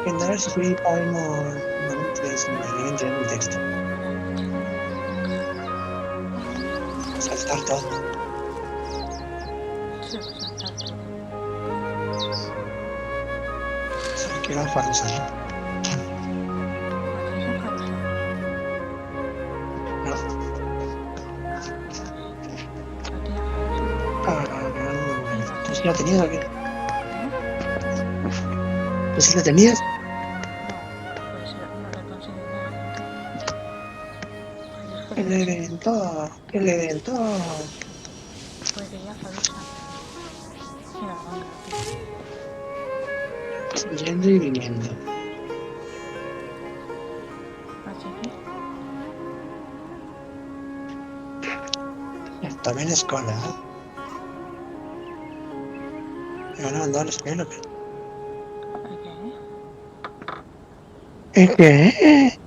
General suscribir podemos en el texto. Saltar todo. Solo quiero usarlo. No. ¿Tú sí lo tenías o qué? ¿Tú sí lo tenías? El evento. Yendo y viniendo. También escola. ¿Me van a mandar a la escuela o qué? ¿Qué?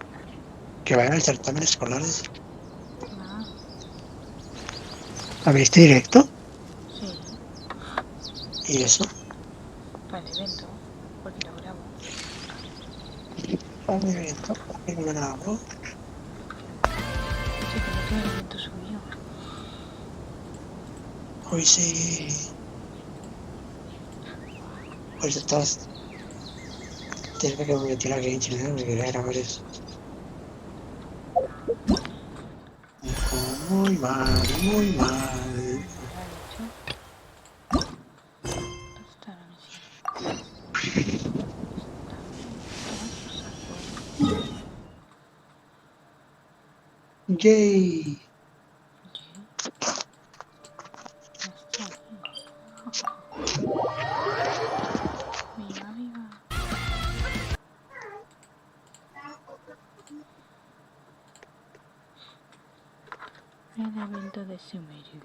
Que vayan al certamen escolares. ¿Abriste directo? Sí. ¿Y eso? Para el evento, porque lo grabo. Para el evento, porque lo grabo. Sí, pero todo el evento subió. Hoy sí. Hoy estás. Tienes que meter a Genshin, ¿no? Me quería grabar eso. Muy mal, muy mal. Yay. El evento de Sumeru.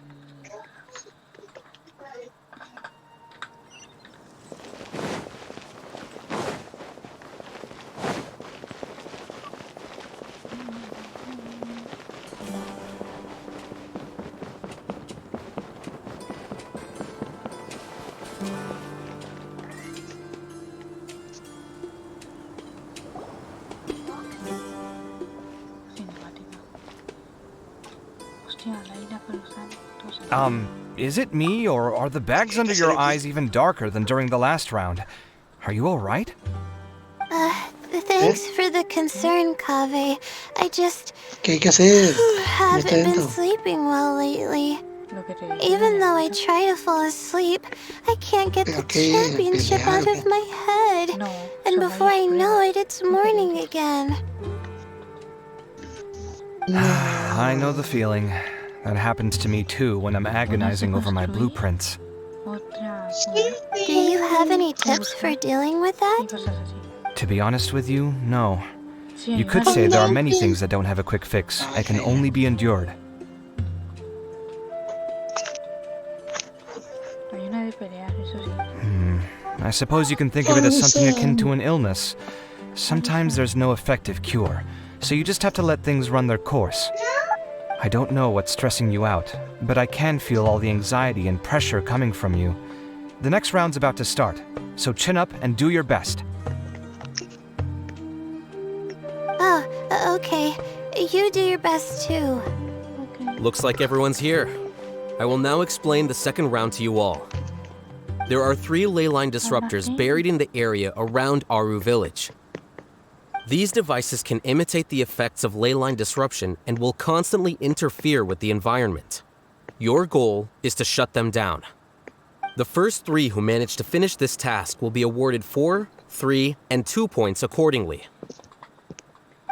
Is it me, or are the bags under your eyes even darker than during the last round? Are you alright? Thanks for the concern, Kaveh. I just ¿Qué hay que hacer? haven't been sleeping well lately. Even though I try to fall asleep, I can't get the championship out of my head. And before I know it, it's morning again. I know the feeling. That happens to me too when I'm agonizing over my blueprints. Do you have any tips for dealing with that? To be honest with you, no. You could say there are many things that don't have a quick fix and can only be endured. I suppose you can think of it as something akin to an illness. Sometimes there's no effective cure, so you just have to let things run their course. I don't know what's stressing you out, but I can feel all the anxiety and pressure coming from you. The next round's about to start, so chin up and do your best. Oh, okay. You do your best too. Looks like everyone's here. I will now explain the second round to you all. There are 3 ley line disruptors buried in the area around Aru village. These devices can imitate the effects of ley line disruption and will constantly interfere with the environment. Your goal is to shut them down. The first 3 who manage to finish this task will be awarded 4, 3, and 2 points accordingly.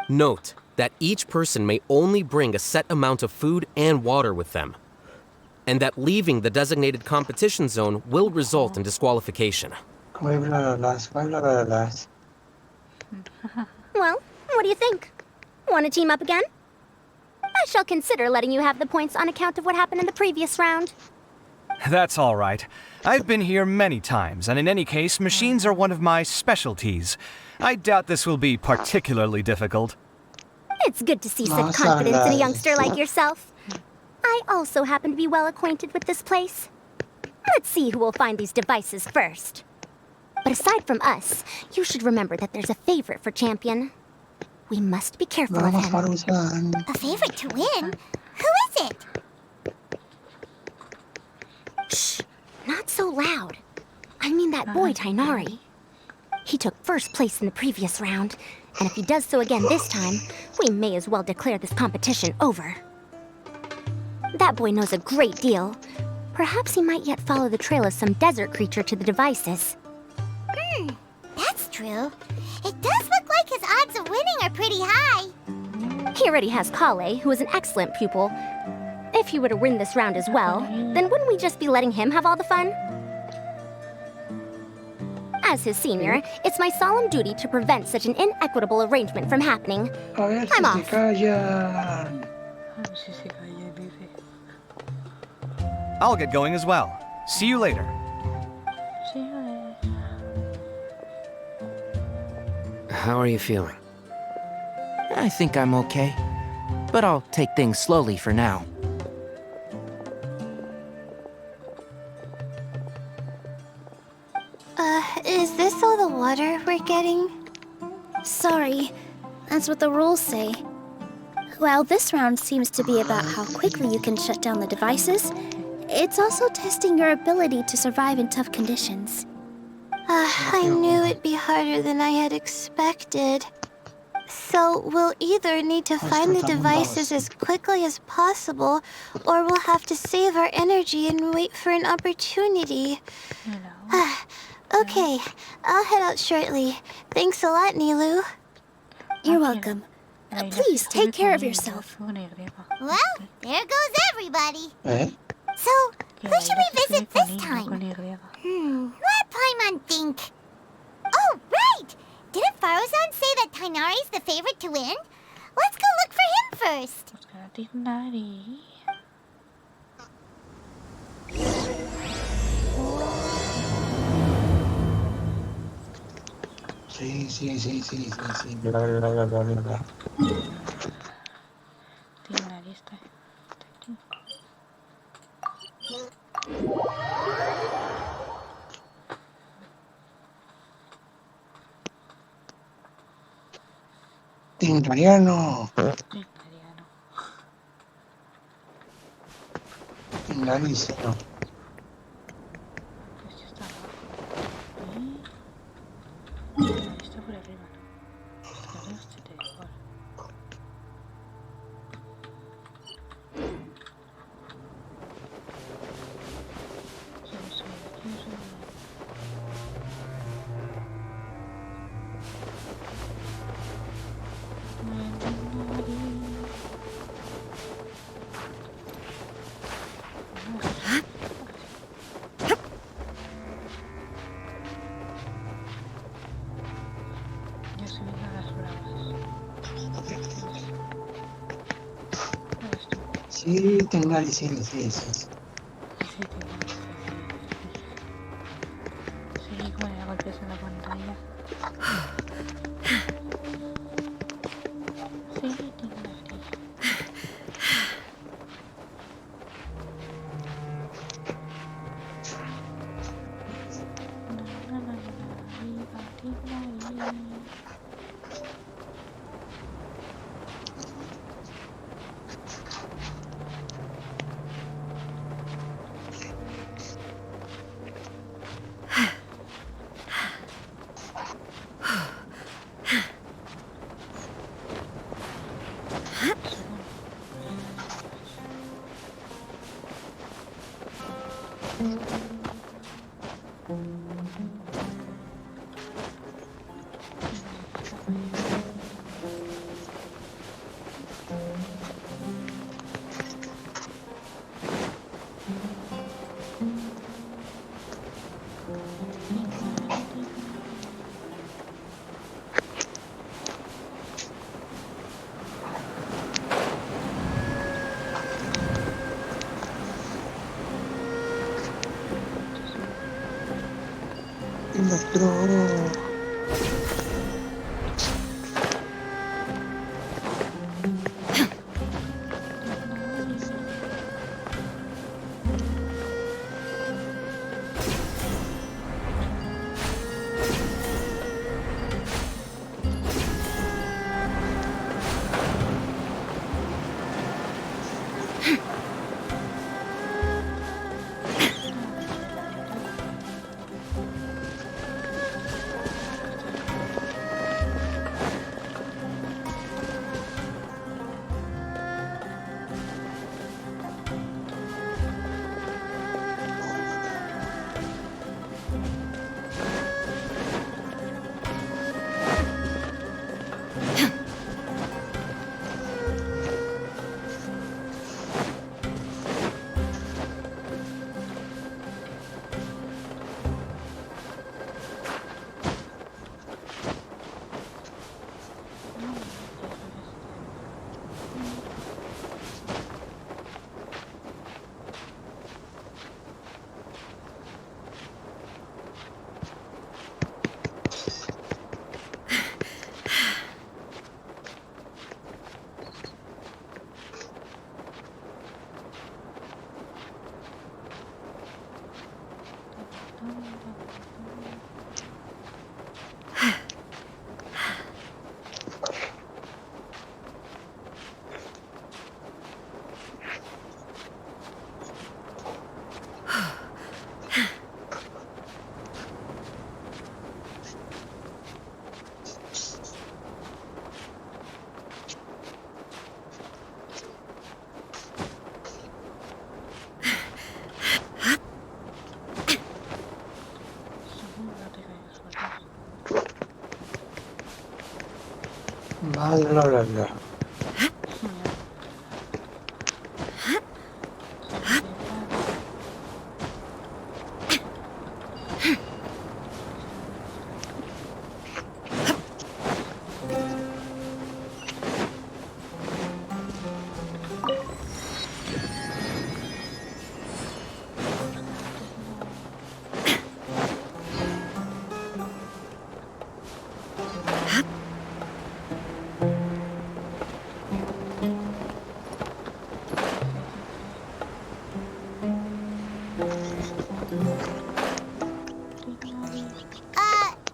Note that each person may only bring a set amount of food and water with them, and that leaving the designated competition zone will result in disqualification. Well, what do you think? Want to team up again? I shall consider letting you have the points on account of what happened in the previous round. That's all right. I've been here many times, and in any case, machines are one of my specialties. I doubt this will be particularly difficult. It's good to see such confidence in a youngster like yourself. I also happen to be well acquainted with this place. Let's see who will find these devices first. But aside from us, you should remember that there's a favorite for champion. We must be careful of him. A favorite to win? Who is it? Shh! Not so loud. I mean that boy, Tainari. He took first place in the previous round, and if he does so again this time, we may as well declare this competition over. That boy knows a great deal. Perhaps he might yet follow the trail of some desert creature to the devices. That's true. It does look like his odds of winning are pretty high. He already has Kale, who is an excellent pupil. If he were to win this round as well, then wouldn't we just be letting him have all the fun? As his senior, it's my solemn duty to prevent such an inequitable arrangement from happening. I'm off. I'll get going as well. See you later. How are you feeling? I think I'm okay, but I'll take things slowly for now. Is this all the water we're getting? Sorry, that's what the rules say. While this round seems to be about how quickly you can shut down the devices, it's also testing your ability to survive in tough conditions. I knew it'd be harder than I had expected. So we'll either need to find the devices as quickly as possible, or we'll have to save our energy and wait for an opportunity. Okay, I'll head out shortly. Thanks a lot, Nilu. You're welcome. Please take care of yourself. Well, there goes everybody. So, who should we visit this time? Let Paimon think. Oh, right! Didn't Farozan say that Tainari's the favorite to win? Let's go look for him first. Sí. Bla. Tinglariano. Tinglariano. Está por arriba. Sí, Tinglari, sí. Sí, con el golpes en la pantalla. Sí, Tinglari. Bla, bla, bla, bla.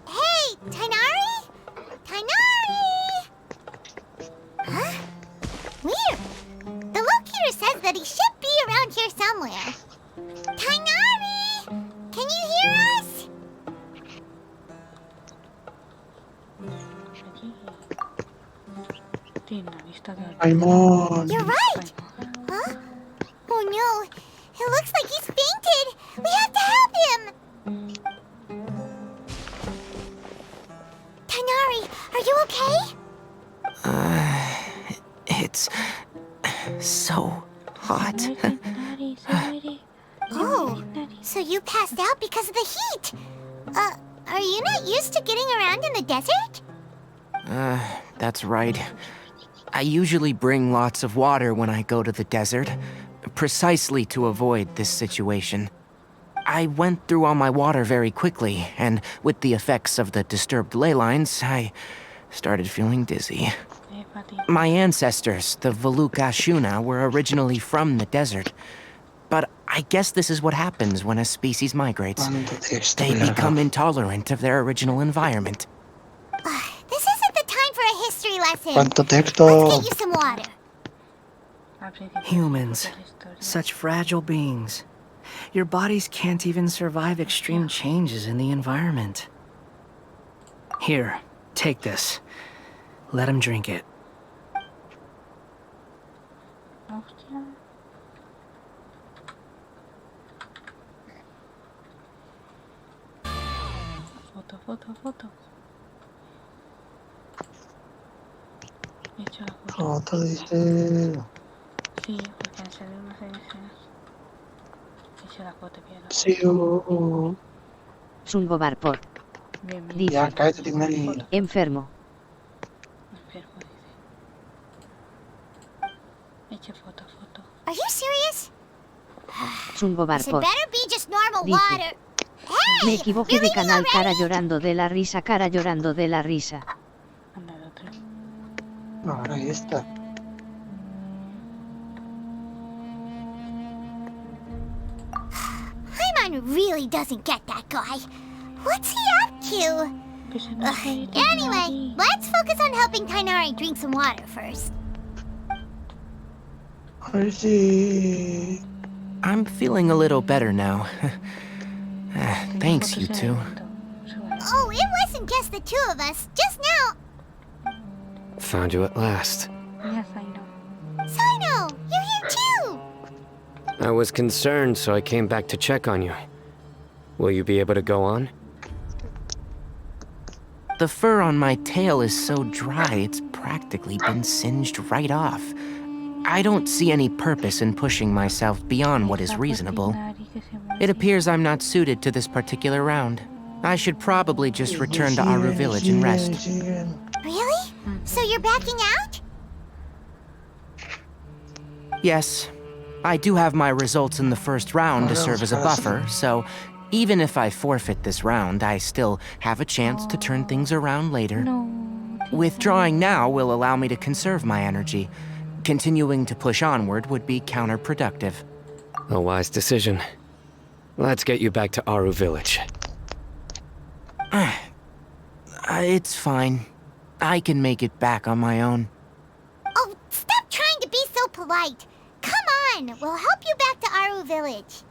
Hey, Tainari? Tainari! Huh? Weird. The locator says that he should be around here somewhere. Tainari! Can you hear us? Paimon. You're right! Huh? Oh no! It looks like he's fainted! We have to help him! Tainari, are you okay? It's so hot. Oh, so you passed out because of the heat! Are you not used to getting around in the desert? That's right. I usually bring lots of water when I go to the desert, precisely to avoid this situation. I went through all my water very quickly, and with the effects of the disturbed ley lines, I started feeling dizzy. My ancestors, the Voluka Shuna, were originally from the desert. But I guess this is what happens when a species migrates. They become intolerant of their original environment. This isn't the time for a history lesson. ¿Cuánto Let's texto? get you some water. Humans, such fragile beings. Your bodies can't even survive extreme changes in the environment. Here, take this. Let him drink it. Foto. Hecho la foto. Foto dice. Sí, porque han salido unas ediciones. Hecho la foto, quiero. Sí, Sungobar por. Bienvenido. Ya, cállate, Tignari. Enfermo. Enfermo, dice. Hecho foto. Are you serious? Sungobar This por. better be just normal Dice. water. Hey, Me equivoqué you're de leaving canal, cara already? llorando de la risa, cara llorando de la risa. Anda el otro. No, ahí está. Paimon really doesn't get that guy. What's he up to? Que se nos va a ir Anyway, Tignari. let's focus on helping Tainari drink some water first. Ay, sí. I'm feeling a little better now. Thanks, you Fotos two. en Evento. Suelo. Oh, it wasn't just the two of us. Just now. Found you at last. Yes, I know. Sino, you're here too. I was concerned, so I came back to check on you. Will you be able to go on? The fur on my tail is so dry, it's practically been singed right off. I don't see any purpose in pushing myself beyond what is reasonable. It appears I'm not suited to this particular round. I should probably just return to Aru village and rest. Really? So you're backing out? Yes, I do have my results in the first round to serve as a buffer, so even if I forfeit this round, I still have a chance to turn things around later. No. Withdrawing now will allow me to conserve my energy. Continuing to push onward would be counterproductive. A wise decision. Let's get you back to Aru village. It's fine. I can make it back on my own. Oh, stop trying to be so polite. Come on, we'll help you back to Aru village.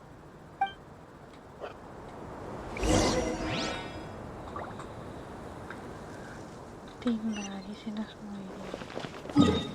Tignari se nos muere.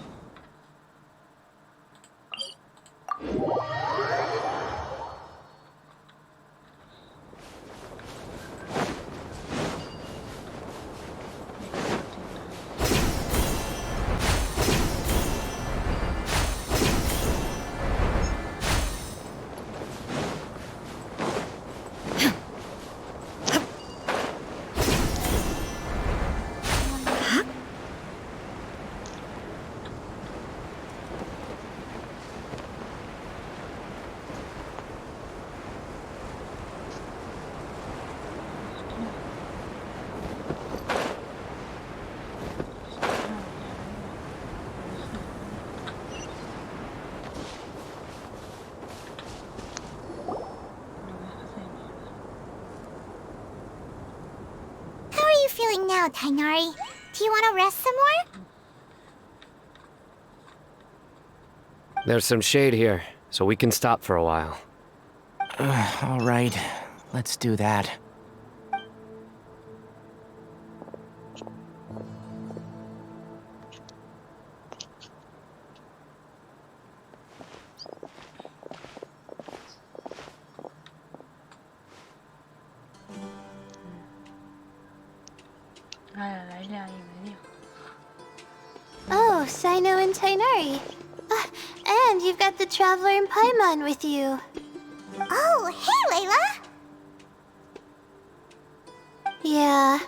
now, Tighnari. Do you want to rest some more? There's some shade here, so we can stop for a while. All right, let's do that. Oh, Sino and Tighnari. And you've got the Traveler and Paimon with you. Oh, hey, Layla! Yeah,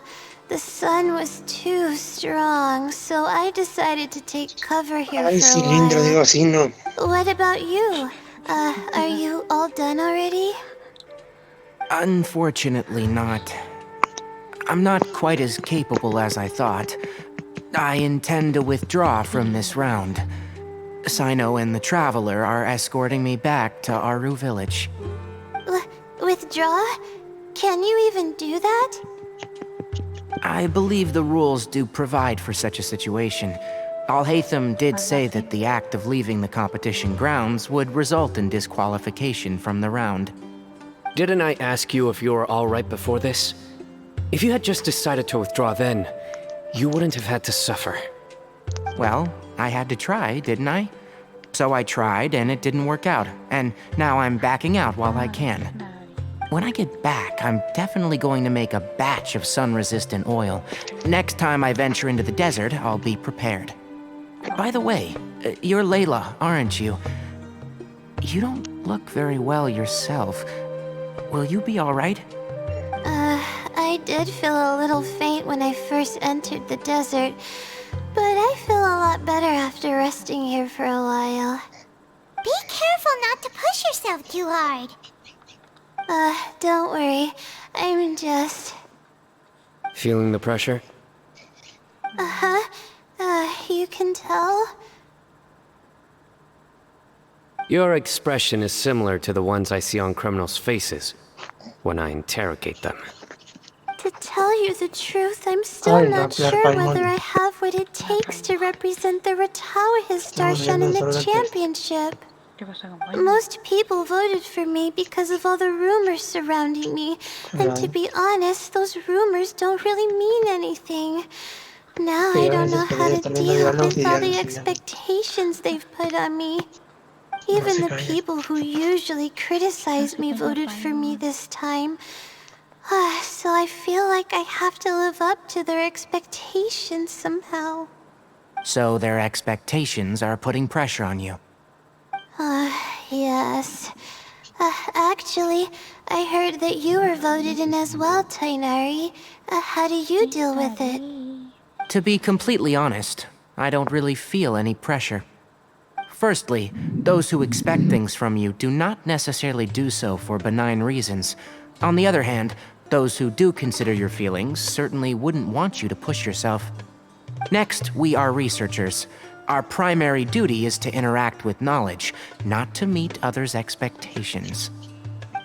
the sun was too strong, so I decided to take cover here Ay, for a cilindro, while. digo así, no. What about you? Are you all done already? Unfortunately not. I'm not quite as capable as I thought. I intend to withdraw from this round. Sino and the Traveler are escorting me back to Aru Village. Withdraw? Can you even do that? I believe the rules do provide for such a situation. Alhaitham did say that the act of leaving the competition grounds would result in disqualification from the round. Didn't I ask you if you were all right before this? If you had just decided to withdraw then, you wouldn't have had to suffer. Well, I had to try, didn't I? So I tried, and it didn't work out, and now I'm backing out while I can. When I get back, I'm definitely going to make a batch of sun-resistant oil. Next time I venture into the desert, I'll be prepared. By the way, you're Layla, aren't you? You don't look very well yourself. Will you be all right? I did feel a little faint when I first entered the desert, but I feel a lot better after resting here for a while. Be careful not to push yourself too hard. Don't worry. I'm just... Feeling the pressure? You can tell? Your expression is similar to the ones I see on criminals' faces when I interrogate them. To tell you the truth, I'm still not sure whether I have what it takes to represent the Ratawa Histarshan in the championship. Most people voted for me because of all the rumors surrounding me, and to be honest, those rumors don't really mean anything. Now I don't know how to deal with all the expectations they've put on me. Even the people who usually criticize me voted for me this time. So I feel like I have to live up to their expectations somehow. So their expectations are putting pressure on you? Yes. Actually, I heard that you were voted in as well, Tighnari. How do you deal with it? To be completely honest, I don't really feel any pressure. Firstly, those who expect things from you do not necessarily do so for benign reasons. On the other hand, those who do consider your feelings certainly wouldn't want you to push yourself. Next, we are researchers. Our primary duty is to interact with knowledge, not to meet others' expectations.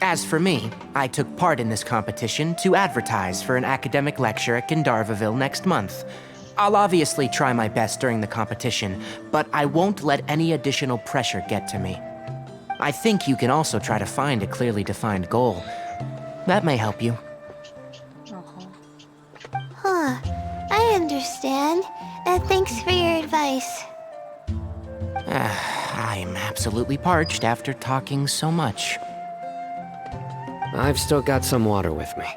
As for me, I took part in this competition to advertise for an academic lecture at Gandharvaville next month. I'll obviously try my best during the competition, but I won't let any additional pressure get to me. I think you can also try to find a clearly defined goal. That may help you. I understand. Thanks for your advice. I'm absolutely parched after talking so much. I've still got some water with me.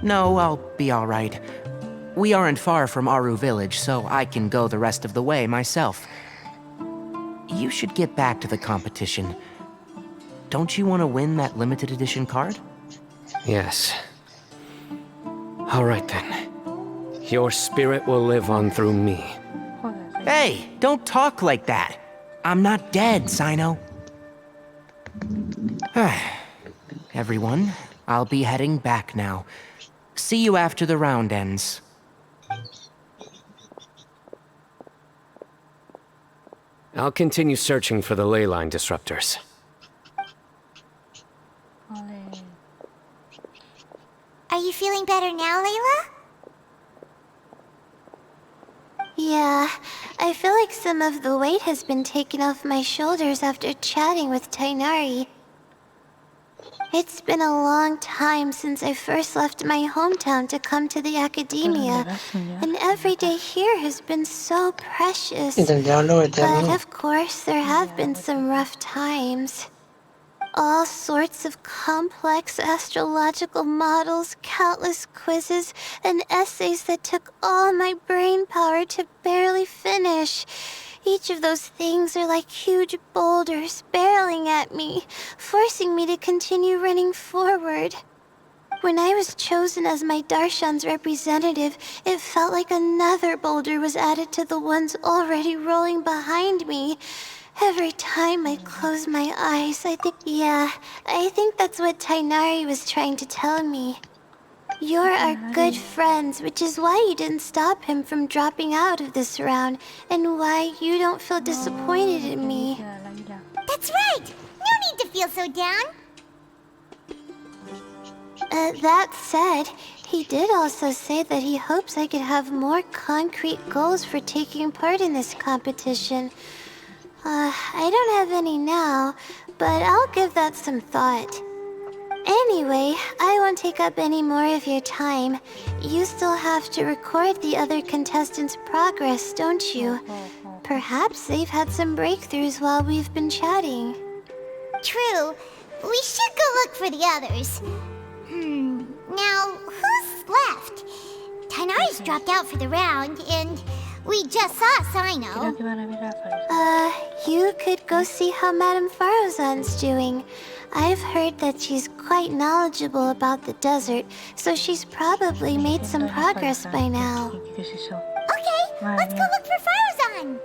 No, I'll be all right. We aren't far from Aru Village, so I can go the rest of the way myself. You should get back to the competition. Don't you want to win that limited edition card? Yes. All right then. Your spirit will live on through me. Hey, don't talk like that. I'm not dead, Sino. Everyone, I'll be heading back now. See you after the round ends. I'll continue searching for the ley line disruptors. Are you feeling better now, Layla? Yeah, I feel like some of the weight has been taken off my shoulders after chatting with Tighnari. It's been a long time since I first left my hometown to come to the academia, and every day here has been so precious. But of course, there have been some rough times. All sorts of complex astrological models, countless quizzes, and essays that took all my brain power to barely finish. Each of those things are like huge boulders barreling at me, forcing me to continue running forward. When I was chosen as my Darshan's representative, it felt like another boulder was added to the ones already rolling behind me. Every time I close my eyes, I think that's what Tighnari was trying to tell me. You're our good friends, which is why you didn't stop him from dropping out of this round, and why you don't feel disappointed in me. That's right! No need to feel so down! That said, he did also say that he hopes I could have more concrete goals for taking part in this competition. I don't have any now, but I'll give that some thought. Anyway, I won't take up any more of your time. You still have to record the other contestants' progress, don't you? Perhaps they've had some breakthroughs while we've been chatting. True. We should go look for the others. Now, who's left? Tighnari's dropped out for the round, and we just saw Sino. You could go see how Madame Farozan's doing. I've heard that she's quite knowledgeable about the desert, so she's probably made some progress by now. Okay, let's go look for Farozan!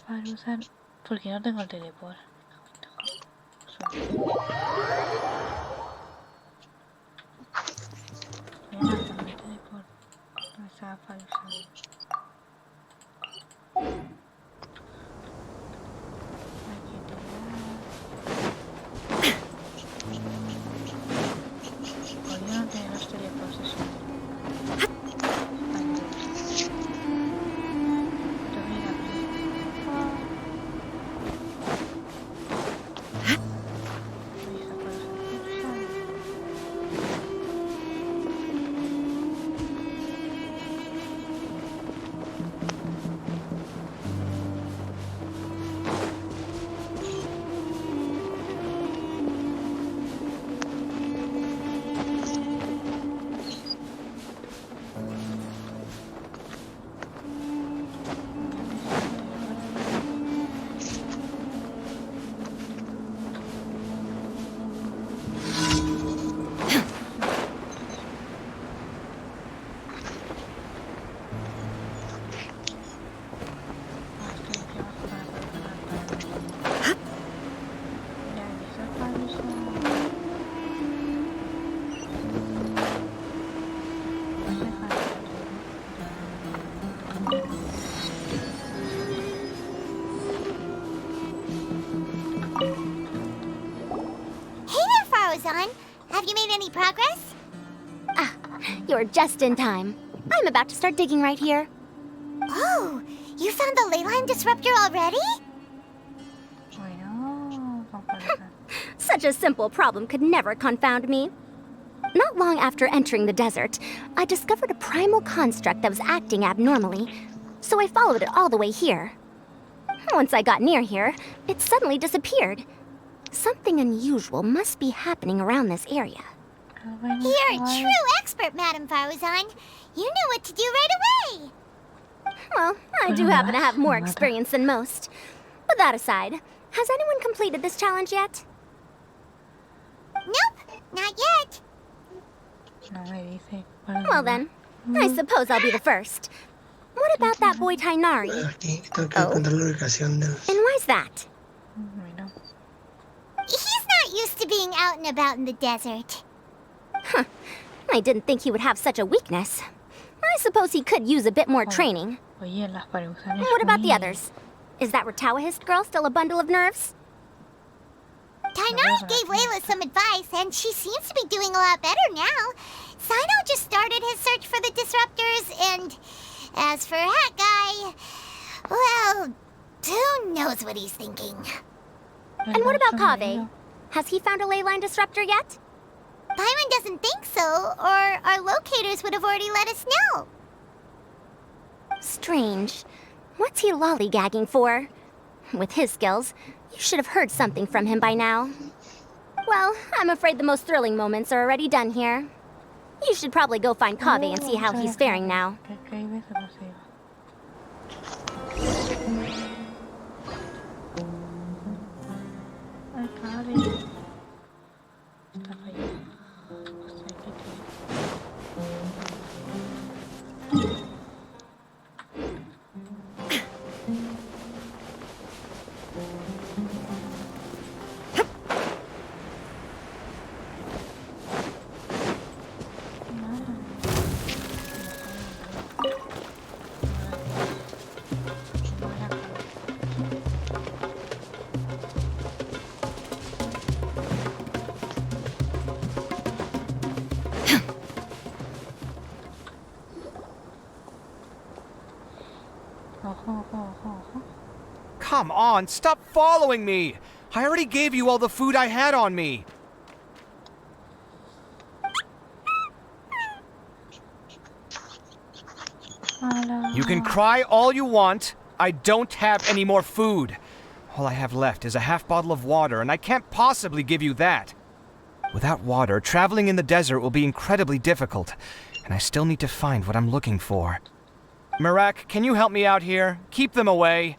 Farozan, ¿por qué no tengo el teleport? ¿Dónde está Farozan? Podría no tener los teleports, eso. Have you made any progress? Ah, you're just in time. I'm about to start digging right here. Oh, you found the leyline disruptor already? Such a simple problem could never confound me. Not long after entering the desert, I discovered a primal construct that was acting abnormally, so I followed it all the way here. Once I got near here, it suddenly disappeared. Something unusual must be happening around this area. You're a true expert, Madame Farozan. You knew what to do right away. Well, I do happen to have more experience than most. But that aside, has anyone completed this challenge yet? Nope, not yet. Well then, I suppose I'll be the first. What about that boy Tighnari? Oh? And why's that? He's not used to being out and about in the desert. Huh. I didn't think he would have such a weakness. I suppose he could use a bit more training. Oye, las parejas. What about the others? Is that Rotawahist girl still a bundle of nerves? Tainari gave Layla some advice, and she seems to be doing a lot better now. Sino just started his search for the disruptors, and as for that guy, well, who knows what he's thinking. And what about Kaveh? Has he found a ley line disruptor yet? Paimon doesn't think so, or our locators would have already let us know. Strange. What's he lollygagging for? With his skills, you should have heard something from him by now. Well, I'm afraid the most thrilling moments are already done here. You should probably go find Kaveh and see how he's faring now. Come on, stop following me! I already gave you all the food I had on me! You can cry all you want. I don't have any more food. All I have left is a half bottle of water, and I can't possibly give you that. Without water, traveling in the desert will be incredibly difficult, and I still need to find what I'm looking for. Mirak, can you help me out here? Keep them away.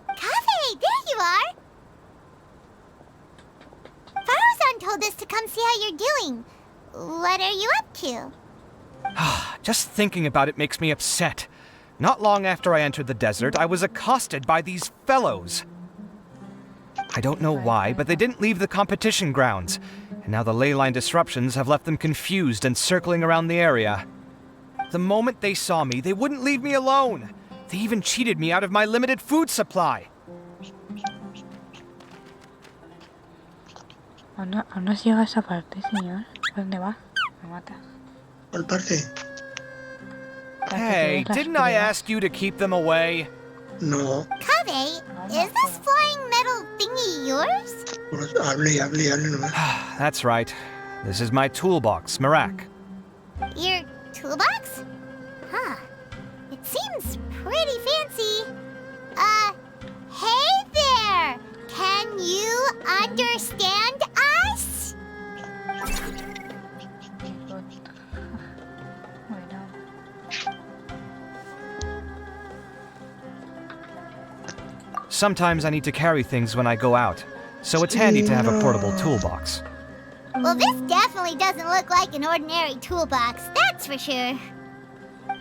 Kaveh, there you are! Farozan told us to come see how you're doing. What are you up to? Just thinking about it makes me upset. Not long after I entered the desert, I was accosted by these fellows. I don't know why, but they didn't leave the competition grounds, and now the ley line disruptions have left them confused and circling around the area. The moment they saw me, they wouldn't leave me alone. They even cheated me out of my limited food supply. Aún no llega a esa parte, señor. ¿Dónde va? Me mata. ¿Cuál parte? Hey, didn't I ask you to keep them away? No. Kaveh, is this flying metal thingy yours? Hable nomás. That's right. This is my toolbox, Mirak. Your toolbox? Huh. It seems pretty fancy. Hey there! Can you understand us? Sometimes I need to carry things when I go out, so it's handy to have a portable toolbox. Well, this definitely doesn't look like an ordinary toolbox, that's for sure.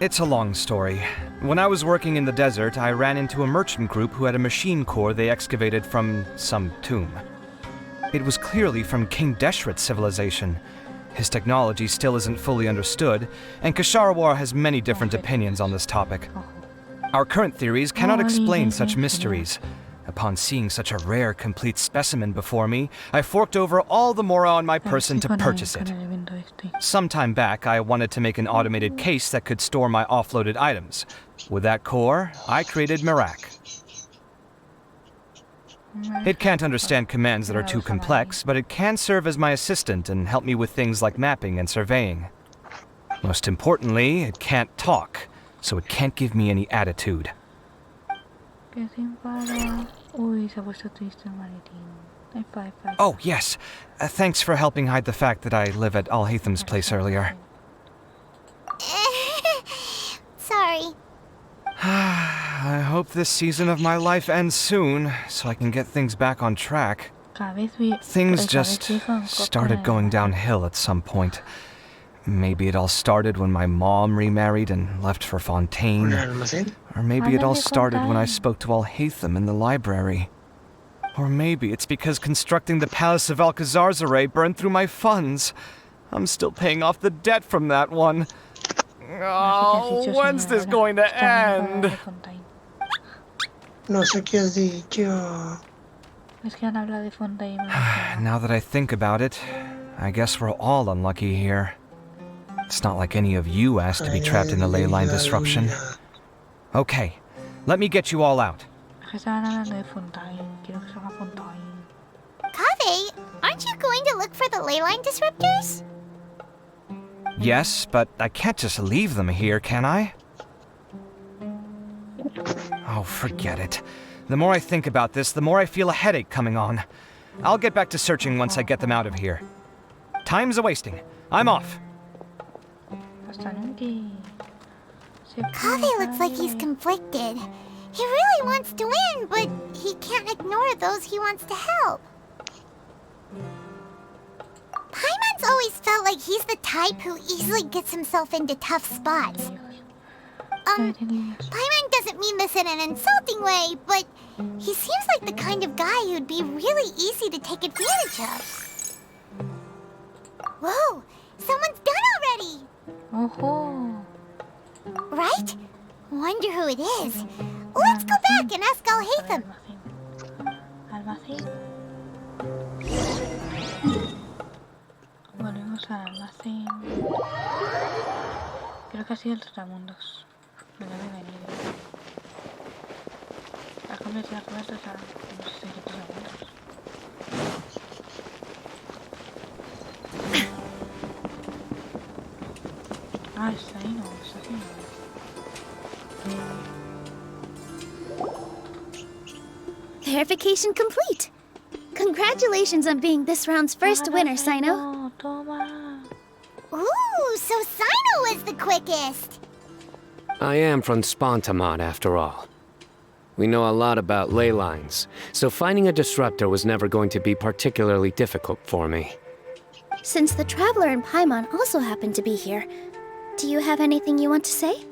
It's a long story. When I was working in the desert, I ran into a merchant group who had a machine core they excavated from some tomb. It was clearly from King Deshret's civilization. His technology still isn't fully understood, and Kasharawar has many different opinions on this topic. Our current theories cannot explain such mysteries. Upon seeing such a rare, complete specimen before me, I forked over all the mora on my person to purchase it. Some time back, I wanted to make an automated case that could store my offloaded items. With that core, I created Mirak. It can't understand commands that are too complex, but it can serve as my assistant and help me with things like mapping and surveying. Most importantly, it can't talk, so it can't give me any attitude. Oh, yes. Thanks for helping hide the fact that I live at Al-Haytham's place earlier. Sorry. I hope this season of my life ends soon, so I can get things back on track. Things just started going downhill at some point. Maybe it all started when my mom remarried and left for Fontaine. Or maybe it all started when I spoke to Al-Haytham in the library. Or maybe it's because constructing the Palace of Alcazar's array burned through my funds. I'm still paying off the debt from that one. Oh, when's this going to end? No sé qué has dicho. Now that I think about it, I guess we're all unlucky here. It's not like any of you asked to be trapped in the ley line disruption. Okay, let me get you all out. Kave, aren't you going to look for the ley line disruptors? Yes, but I can't just leave them here, can I? Oh, forget it. The more I think about this, the more I feel a headache coming on. I'll get back to searching once I get them out of here. Time's a-wasting. I'm off. Kave looks like he's conflicted. He really wants to win, but he can't ignore those he wants to help. Paimon's always felt like he's the type who easily gets himself into tough spots. Paimon doesn't mean this in an insulting way, but he seems like the kind of guy who'd be really easy to take advantage of. Whoa! Someone's done already! Oh. Right? Wonder who it is. Let's go back and ask Al-Haytham. Almacén. Volvemos al almacén. Creo que ha sido el Trotamundos. Me lo he venido. Ha convertido a Roberto a no sé qué Trotamundos. Ah, está ahí, no, está aquí, no. Verification complete! Congratulations on being this round's first winner, Sino. Ooh, so Sino was the quickest! I am from Spontamod, after all. We know a lot about ley lines, so finding a disruptor was never going to be particularly difficult for me. Since the Traveler and Paimon also happen to be here, do you have anything you want to say?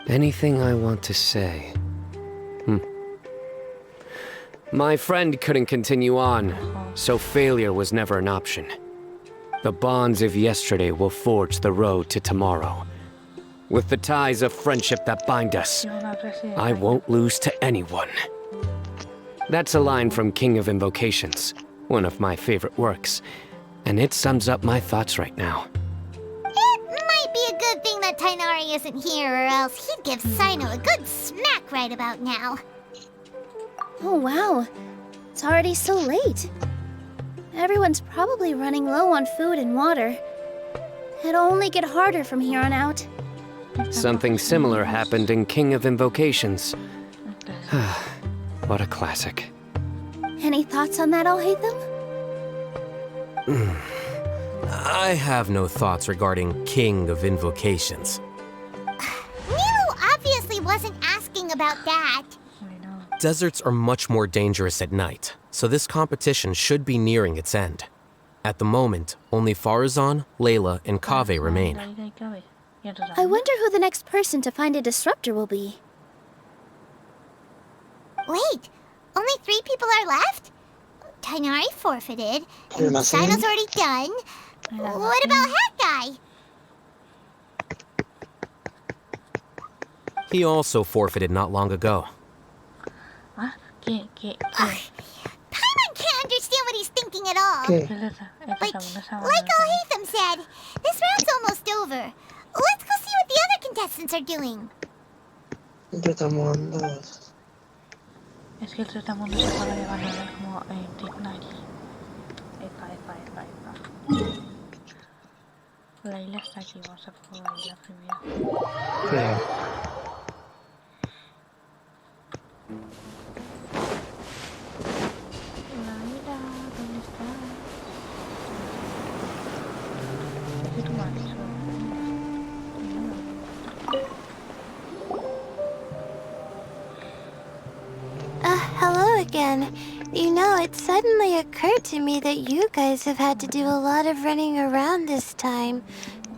Anything I want to say? My friend couldn't continue on, so failure was never an option. The bonds of yesterday will forge the road to tomorrow. With the ties of friendship that bind us, I won't lose to anyone. That's a line from King of Invocations, one of my favorite works, and it sums up my thoughts right now. It might be a good thing that Tighnari isn't here, or else he'd give Sino a good smack right about now. Oh wow, it's already so late. Everyone's probably running low on food and water. It'll only get harder from here on out. Something similar happened in King of Invocations. What a classic. Any thoughts on that, Al-Haytham? I have no thoughts regarding King of Invocations. Milu obviously wasn't asking about that. Deserts are much more dangerous at night, so this competition should be nearing its end. At the moment, only Farazan, Layla, and Kave remain. I wonder who the next person to find a disruptor will be. Wait, only 3 people are left? Tighnari forfeited, and Sino's already done. What about Hat Guy? He also forfeited not long ago. Paimon can't understand what he's thinking at all. Like Al-Haytham said, this round's almost over. Let's go see what the other contestants are doing. Trotamundos. Es que el Trotamundos se acaba de ganar como Tighnari. Epa. La isla está aquí, vamos a por la isla primero. Laila, ¿dónde estás? ¿Qué tu macho? Hello again. You know, it suddenly occurred to me that you guys have had to do a lot of running around this time.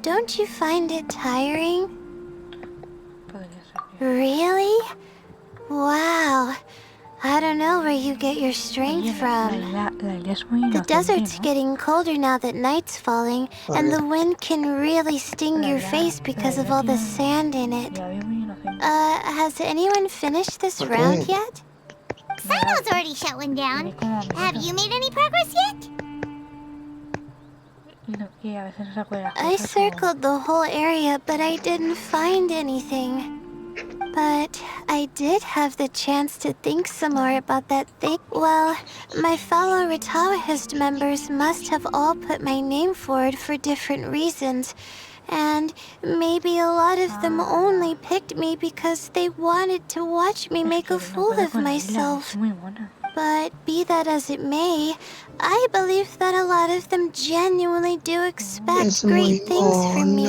Don't you find it tiring? Really? Wow. I don't know where you get your strength from. The desert's getting colder now that night's falling, and the wind can really sting your face because of all the sand in it. Has anyone finished this round yet? Sino's already shut one down. Have you made any progress yet? I circled the whole area, but I didn't find anything. But I did have the chance to think some more about that thing. Well, my fellow Ritaoist members must have all put my name forward for different reasons. And maybe a lot of them only picked me because they wanted to watch me make a fool of myself. But be that as it may, I believe that a lot of them genuinely do expect great things from me.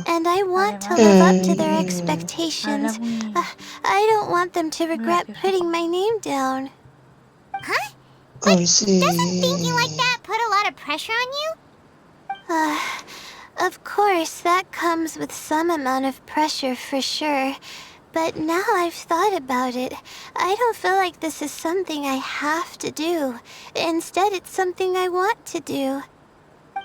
And I want to live up to their expectations. I don't want them to regret putting my name down. Huh? But doesn't thinking like that put a lot of pressure on you? Of course, that comes with some amount of pressure for sure. But now I've thought about it, I don't feel like this is something I have to do. Instead, it's something I want to do.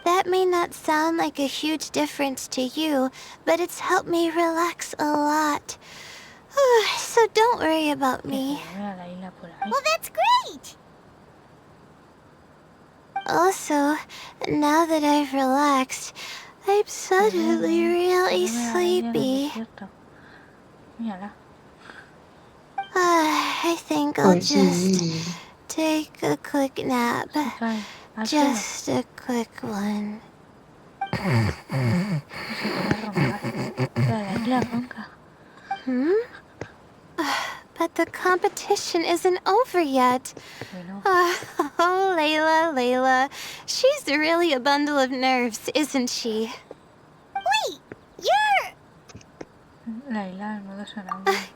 That may not sound like a huge difference to you, but it's helped me relax a lot. So don't worry about me. Well, that's great! Also, now that I've relaxed, I'm suddenly really sleepy. I think I'll just take a quick nap. Just a quick one. But the competition isn't over yet. Oh, Layla. She's really a bundle of nerves, isn't she? Wait, you're...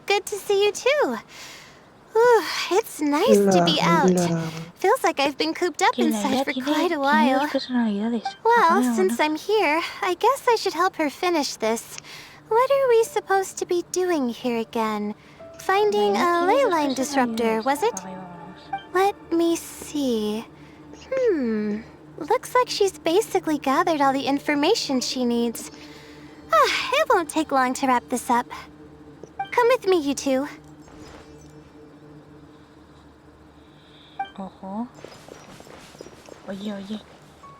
Good to see you too. It's nice to be out. Feels like I've been cooped up inside for quite a while. Well, since I'm here, I guess I should help her finish this. What are we supposed to be doing here again? Finding a ley line disruptor, was it? Let me see. Looks like she's basically gathered all the information she needs. It won't take long to wrap this up. Come with me, you two. Oye,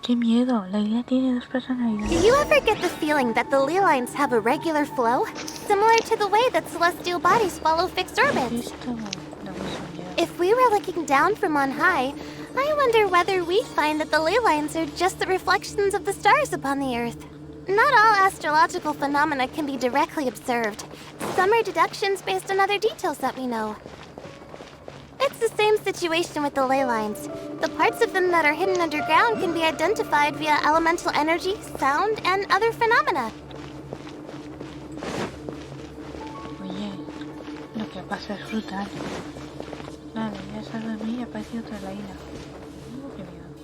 qué miedo. La isla tiene dos personalidades. Do you ever get the feeling that the ley lines have a regular flow? Similar to the way that celestial bodies follow fixed orbits? If we were looking down from on high, I wonder whether we find that the ley lines are just the reflections of the stars upon the Earth. Not all astrological phenomena can be directly observed. Some are deductions based on other details that we know. It's the same situation with the ley lines. The parts of them that are hidden underground can be identified via elemental energy, sound, and other phenomena. Oye, lo que pasa es brutal. Nada, ya salgo de mí y aparece otra la isla.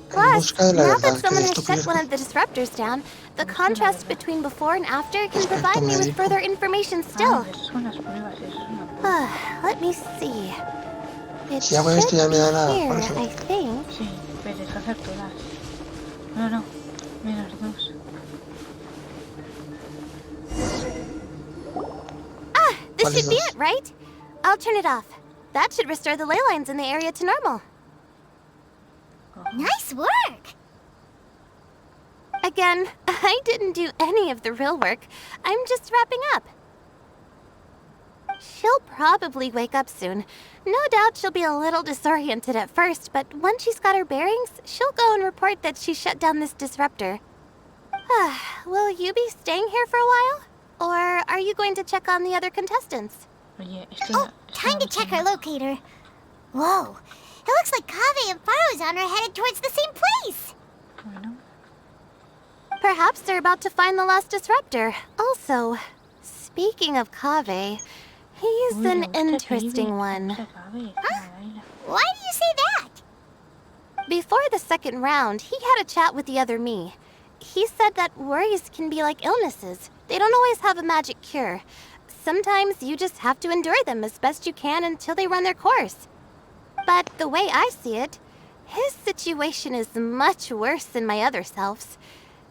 Plus, now that someone has shut one of the disruptors down, the contrast between before and after can provide me with further information still. Let me see. It should be here, I think. Sí, puedes hacer todas. No, menos dos. This should be it, right? I'll turn it off. That should restore the ley lines in the area to normal. Nice work! Again, I didn't do any of the real work. I'm just wrapping up. She'll probably wake up soon. No doubt she'll be a little disoriented at first, but once she's got her bearings, she'll go and report that she shut down this disruptor. Will you be staying here for a while? Or are you going to check on the other contestants? Oh, time to check our locator. Whoa, it looks like Kaveh and Farozan are headed towards the same place. Perhaps they're about to find the lost disruptor. Also, speaking of Kaveh, he's an interesting one. Huh? Why do you say that? Before the second round, he had a chat with the other me. He said that worries can be like illnesses. They don't always have a magic cure. Sometimes you just have to endure them as best you can until they run their course. But the way I see it, his situation is much worse than my other self's.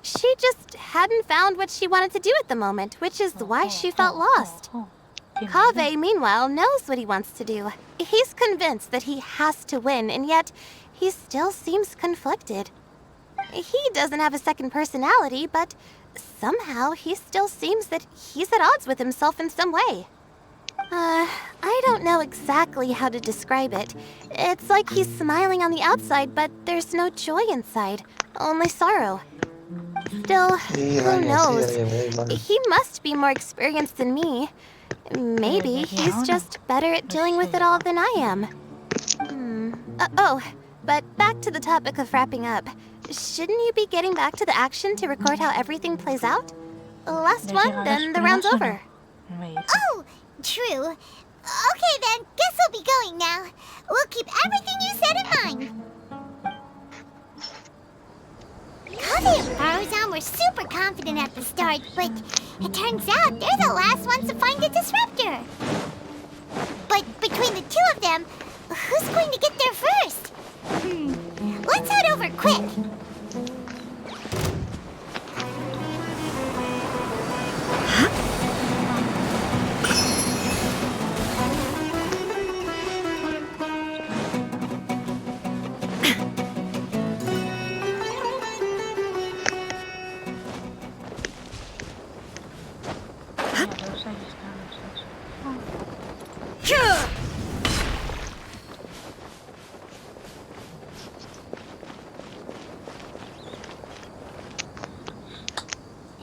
She just hadn't found what she wanted to do at the moment, which is why she felt lost. Kaveh, meanwhile, knows what he wants to do. He's convinced that he has to win, and yet he still seems conflicted. He doesn't have a second personality, but somehow he still seems that he's at odds with himself in some way. I don't know exactly how to describe it. It's like he's smiling on the outside, but there's no joy inside, only sorrow. Still, who knows? He must be more experienced than me. Maybe he's just better at dealing with it all than I am. But back to the topic of wrapping up. Shouldn't you be getting back to the action to record how everything plays out? Last one, then the round's over. Oh, true. Okay then, guess we'll be going now. We'll keep everything you said in mind. Kaveh and Faruzan were super confident at the start, but it turns out they're the last ones to find the disruptor. But between the two of them, who's going to get there first? Let's head over quick.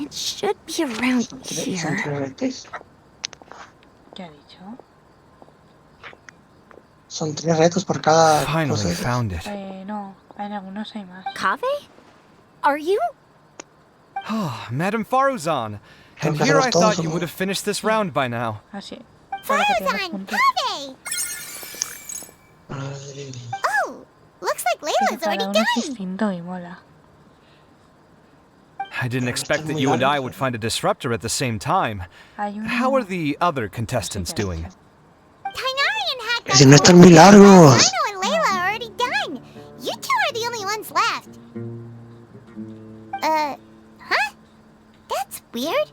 It should be around here. ¿Qué ha dicho? Son 3 retos por cada Finally cosa. found it. No, en algunos hay más. Kaveh? Are you? Oh, Madame Faruzan. And Creo que here I hacemos todos thought you would have finished this round by now. Ah, sí. Faruzan, Kaveh! Oh, looks like Layla's already Cada uno es done. distinto y mola. I didn't expect that you and I would find a disruptor at the same time. How are the other contestants doing? Tainari and Hack Si no están muy largos. Lino and Layla are already done. You two are the only ones left. Huh? That's weird.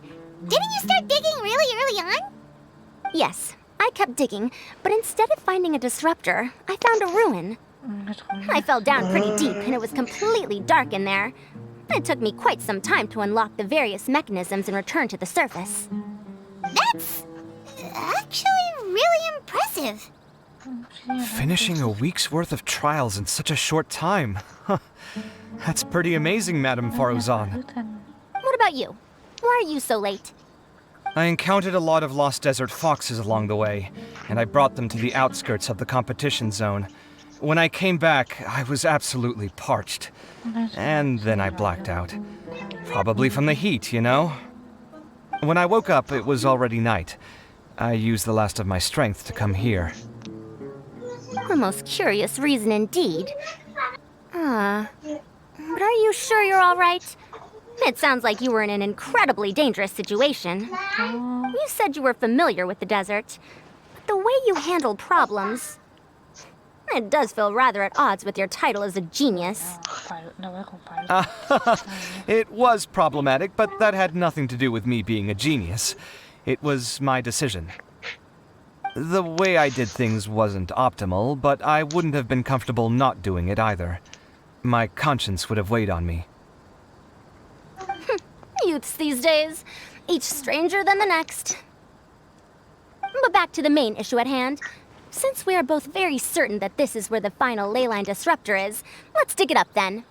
Didn't you start digging really early on? Yes, I kept digging, but instead of finding a disruptor, I found a ruin. I fell down pretty deep, and it was completely dark in there. It took me quite some time to unlock the various mechanisms and return to the surface. That's actually really impressive. Finishing a week's worth of trials in such a short time. That's pretty amazing, Madame Faruzan. What about you? Why are you so late? I encountered a lot of lost desert foxes along the way, and I brought them to the outskirts of the competition zone. When I came back, I was absolutely parched. And then I blacked out. Probably from the heat, you know? When I woke up, it was already night. I used the last of my strength to come here. A most curious reason indeed. But are you sure you're all right? It sounds like you were in an incredibly dangerous situation. You said you were familiar with the desert, but the way you handled problems... It does feel rather at odds with your title as a genius. It was problematic, but that had nothing to do with me being a genius. It was my decision. The way I did things wasn't optimal, but I wouldn't have been comfortable not doing it either. My conscience would have weighed on me. Youths these days, each stranger than the next. But back to the main issue at hand. Since we are both very certain that this is where the final leyline disruptor is, let's dig it up then.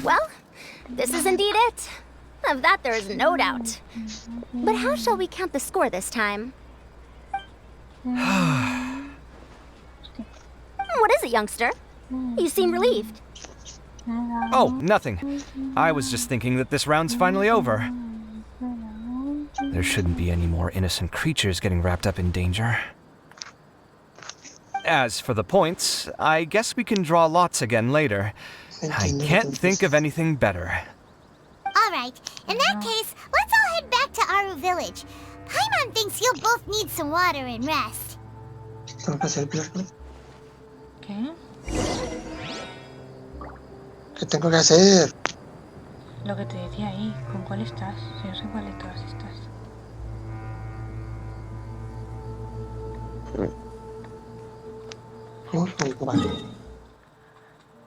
Well, this is indeed it. Of that there is no doubt. But how shall we count the score this time? What is it, youngster? You seem relieved. Oh, nothing. I was just thinking that this round's finally over. There shouldn't be any more innocent creatures getting wrapped up in danger. As for the points, I guess we can draw lots again later. I can't think of anything better. Alright, in that case, let's all head back back to Aru Village. Paimon thinks you'll both need some water and rest. Tengo que hacer, Pilar. ¿Qué? ¿Qué tengo que hacer? Lo que te decía ahí, ¿con cuál estás? Si no sé cuál de todas estás.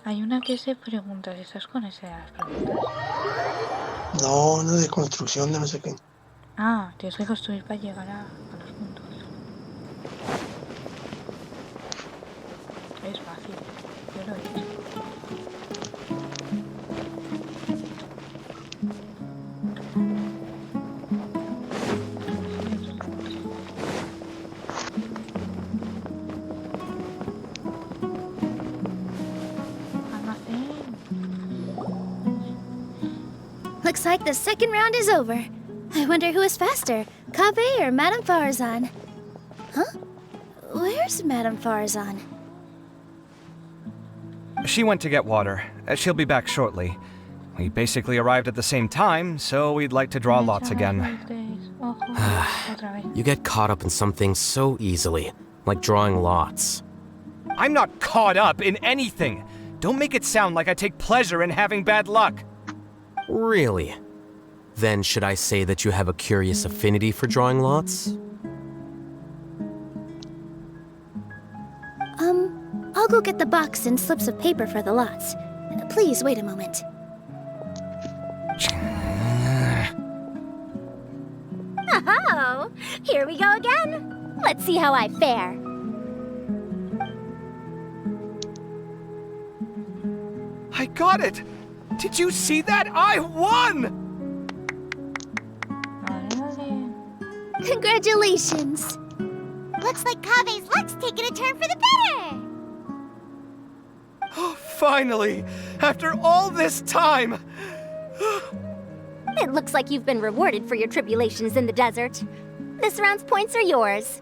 Hay una que se pregunta si estás con ese de las preguntas. No, no de construcción, de no sé qué. Ah, tienes que construir para llegar a los puntos. Es fácil, yo lo he hecho. Looks like the second round is over. I wonder who is faster, Kaveh or Madame Farazan? Huh? Where's Madame Farazan? She went to get water. She'll be back shortly. We basically arrived at the same time, so we'd like to draw lots again. You get caught up in some things so easily, like drawing lots. I'm not caught up in anything! Don't make it sound like I take pleasure in having bad luck! Really? Then should I say that you have a curious affinity for drawing lots? I'll go get the box and slips of paper for the lots. Please wait a moment. Oh, here we go again. Let's see how I fare. I got it! Did you see that? I won! Congratulations! Looks like Kaveh's luck's taking a turn for the better! Oh, finally! After all this time! It looks like you've been rewarded for your tribulations in the desert. This round's points are yours.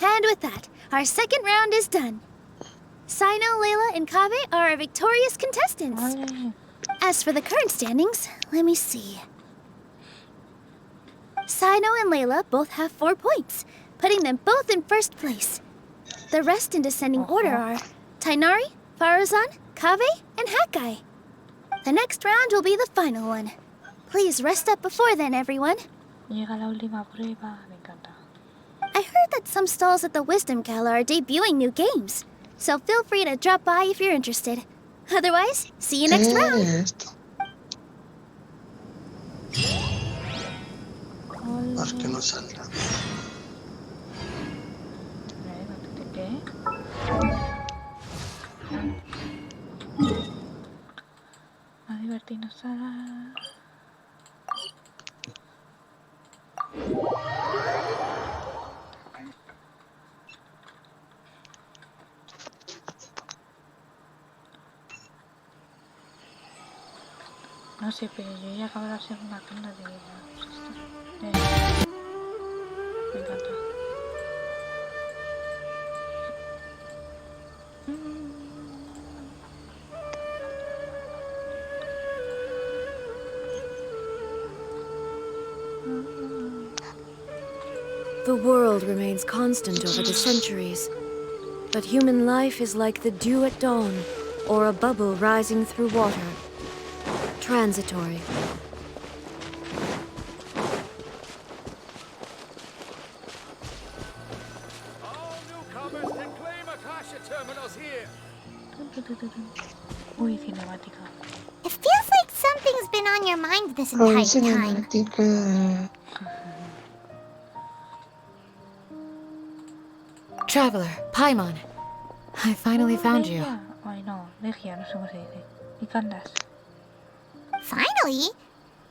And with that, our second round is done. Sino, Layla, and Kaveh are our victorious contestants. As for the current standings, let me see. Sino and Layla both have 4 points, putting them both in first place. The rest in descending order are Tighnari, Farazan, Kaveh, and Hakai. The next round will be the final one. Please rest up before then, everyone. Llega la última prueba, me encanta. I heard that some stalls at the Wisdom Gala are debuting new games, so feel free to drop by if you're interested. Otherwise, see you next round. Más que no salga. A divertirnos a... No sé, pero yo ya acabo de segunda tanda de me encanta. The world remains constant over the centuries, but human life is like the dew at dawn, or a bubble rising through water. Transitory. All newcomers can claim Akasha terminals here. Uy, cinemática. It feels like something's been on your mind this entire time. Traveler, Paimon. I finally found you. Ay, no, Legia, no sé cómo se dice. ¿Y qué andas? Finally?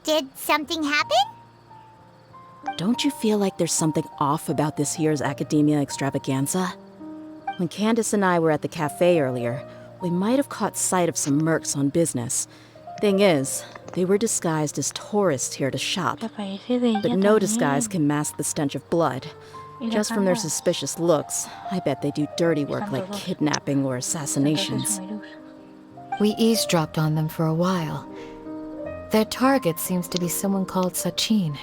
Did something happen? Don't you feel like there's something off about this year's Academia Extravaganza? When Candace and I were at the cafe earlier, we might have caught sight of some mercs on business. Thing is, they were disguised as tourists here to shop. But no disguise can mask the stench of blood. Just from their suspicious looks, I bet they do dirty work like kidnapping or assassinations. We eavesdropped on them for a while. Their target seems to be someone called Sachin.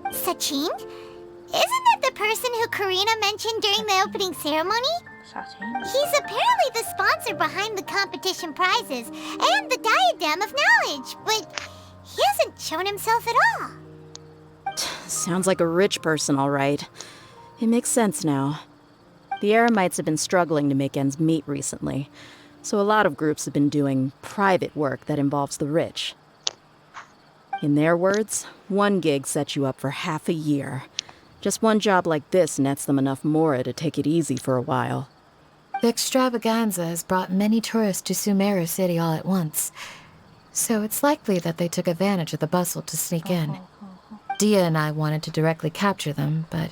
Sachin? Isn't that the person who Karina mentioned during the opening ceremony? He's apparently the sponsor behind the competition prizes and the Diadem of Knowledge, but he hasn't shown himself at all. Sounds like a rich person, all right. It makes sense now. The Eremites have been struggling to make ends meet recently, so a lot of groups have been doing private work that involves the rich. In their words, one gig sets you up for half a year. Just one job like this nets them enough mora to take it easy for a while. The extravaganza has brought many tourists to Sumeru City all at once, so it's likely that they took advantage of the bustle to sneak in. Dia and I wanted to directly capture them, but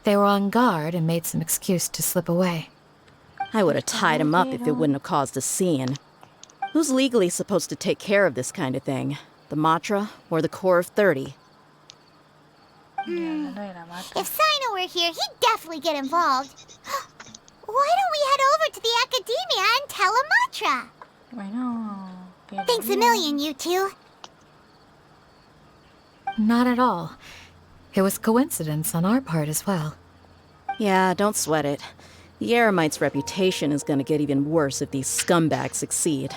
they were on guard and made some excuse to slip away. I would have tied him up if it wouldn't have caused a scene. Who's legally supposed to take care of this kind of thing? The Matra or the Core of 30? If Sino were here, he'd definitely get involved. Why don't we head over to the Academia and tell Matra? Thanks a million, you two. Not at all. It was coincidence on our part as well. Yeah, don't sweat it. The Eremites' reputation is gonna get even worse if these scumbags succeed.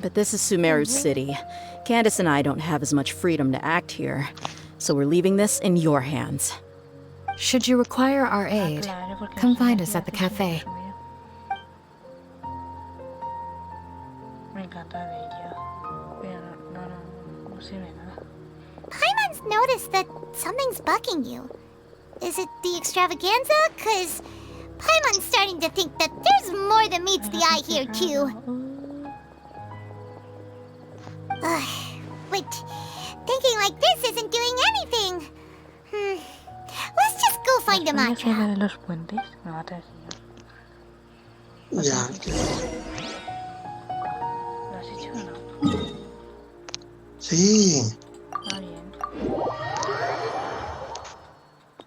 But this is Sumeru City. Candace and I don't have as much freedom to act here, so we're leaving this in your hands. Should you require our aid, come find us at the cafe. Paimon's noticed that something's bugging you. Is it the extravaganza? 'Cause Paimon's starting to think that there's more than meets the eye here, too. But thinking like this isn't doing anything. Let's just go find a Matra. Ya. Sí.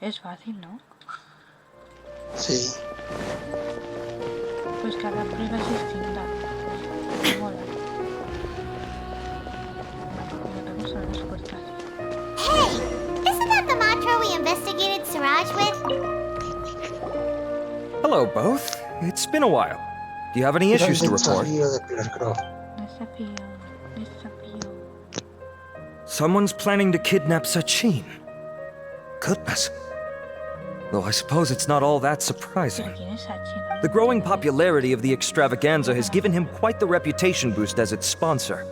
Es fácil, ¿no? Sí. Pues cada prueba es distinta. Mola. Hey! Isn't that the Matra we investigated Siraj with? Hello, both. It's been a while. Do you have any issues to report? Someone's planning to kidnap Sachin. Goodness. Though I suppose it's not all that surprising. The growing popularity of the extravaganza has given him quite the reputation boost as its sponsor.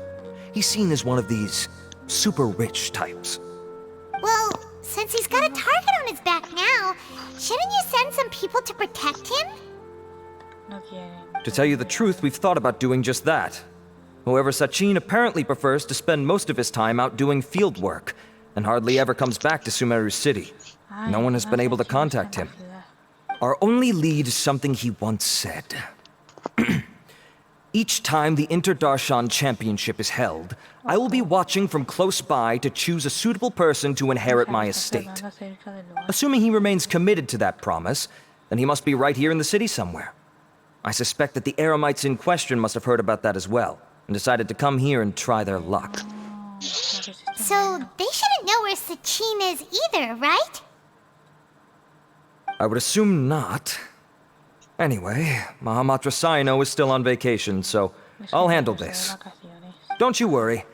He's seen as one of these super rich types. Well, since he's got a target on his back now, shouldn't you send some people to protect him? To tell you the truth, we've thought about doing just that. However, Sachin apparently prefers to spend most of his time out doing field work, and hardly ever comes back to Sumeru City. No one has been able to contact him. Our only lead is something he once said. Each time the Inter-Darshan Championship is held, I will be watching from close by to choose a suitable person to inherit my estate. Assuming he remains committed to that promise, then he must be right here in the city somewhere. I suspect that the Eremites in question must have heard about that as well, and decided to come here and try their luck. So they shouldn't know where Sachin is either, right? I would assume not. Anyway, Mahamatra Saino is still on vacation, so I'll handle this. Don't you worry.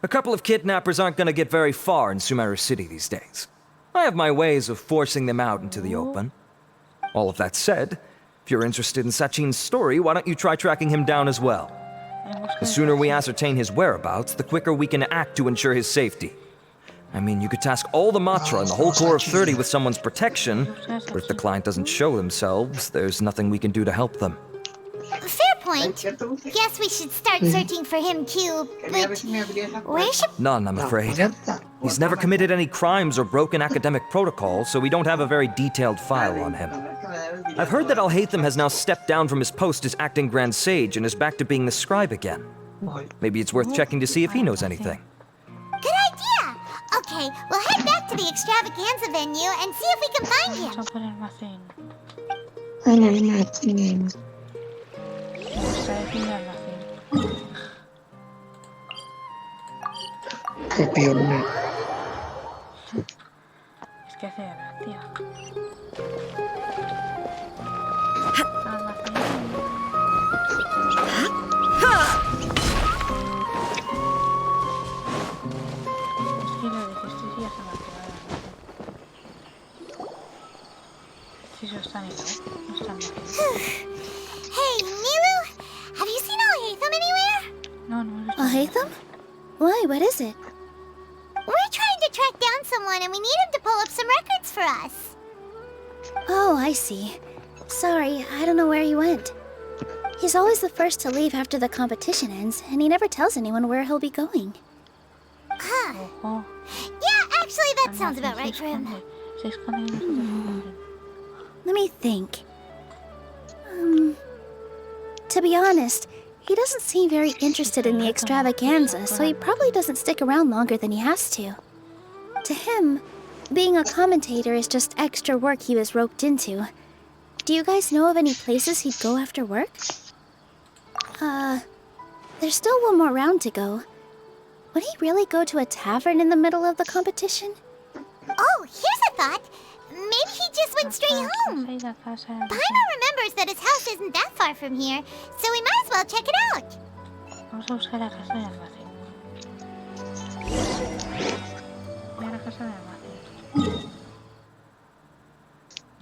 A couple of kidnappers aren't going to get very far in Sumeru City these days. I have my ways of forcing them out into the open. All of that said, if you're interested in Sachin's story, why don't you try tracking him down as well? The sooner we ascertain his whereabouts, the quicker we can act to ensure his safety. I mean, you could task all the Matra and the whole Core of 30 with someone's protection, but if the client doesn't show themselves, there's nothing we can do to help them. Fair point. Guess we should start searching for him too, but where should... None, I'm afraid. He's never committed any crimes or broken academic protocol, so we don't have a very detailed file on him. I've heard that Alhaitham has now stepped down from his post as acting Grand Sage and is back to being the scribe again. Maybe it's worth checking to see if he knows anything. Good idea! Okay, we'll head back to the extravaganza venue and see if we can find him. Copión. Es que hace gracia. Hey, Milu! Have you seen Al-Haytham anywhere? Al-Haytham? Why, what is it? We're trying to track down someone and we need him to pull up some records for us. Oh, I see. Sorry, I don't know where he went. He's always the first to leave after the competition ends, and he never tells anyone where he'll be going. Huh. Yeah, actually that sounds about right for him. Let me think. To be honest, he doesn't seem very interested in the extravaganza, so he probably doesn't stick around longer than he has to. To him, being a commentator is just extra work he was roped into. Do you guys know of any places he'd go after work? There's still one more round to go. Would he really go to a tavern in the middle of the competition? Oh, here's a thought. Maybe he just went straight home. Paimon remembers that his house isn't that far from here, so we might as well check it out. Vamos a buscar la casa de almacén. Voy a la casa de almacén.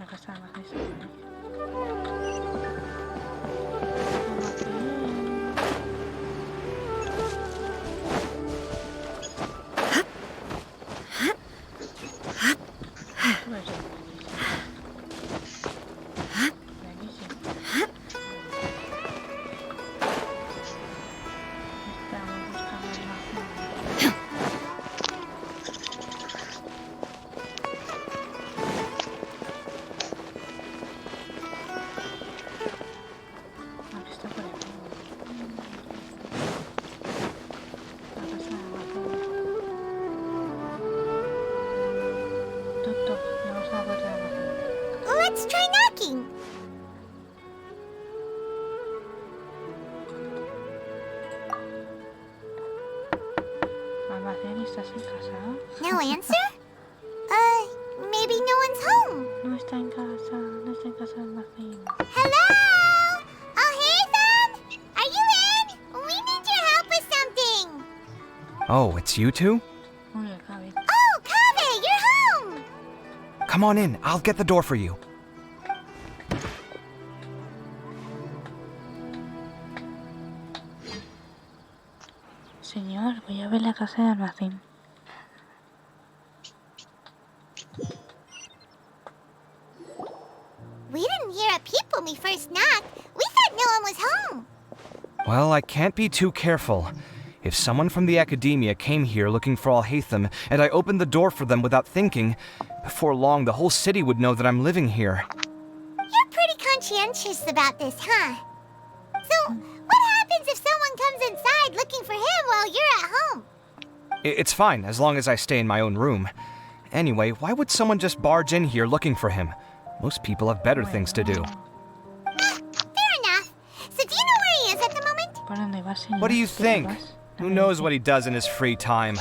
La casa de almacén está por aquí. Let's try knocking. Almacén, ¿estás en casa? No answer? Maybe no one's home. No está en casa, no está en casa de almacén. Hello? Al-Haytham? Are you in? We need your help with something. Oh, it's you two? Oh, Kaveh, you're home. Come on in, I'll get the door for you. Señor, voy a ver la casa de almacén. We didn't hear a peep when we first knocked. We thought no one was home. Well, I can't be too careful. If someone from the academia came here looking for Al-Haytham, and I opened the door for them without thinking, before long the whole city would know that I'm living here. You're pretty conscientious about this, huh? So, what happens if someone comes inside looking for him while you're at home? It's fine, as long as I stay in my own room. Anyway, why would someone just barge in here looking for him? Most people have better things to do. Fair enough. So do you know where he is at the moment? What do you think? Who knows what he does in his free time?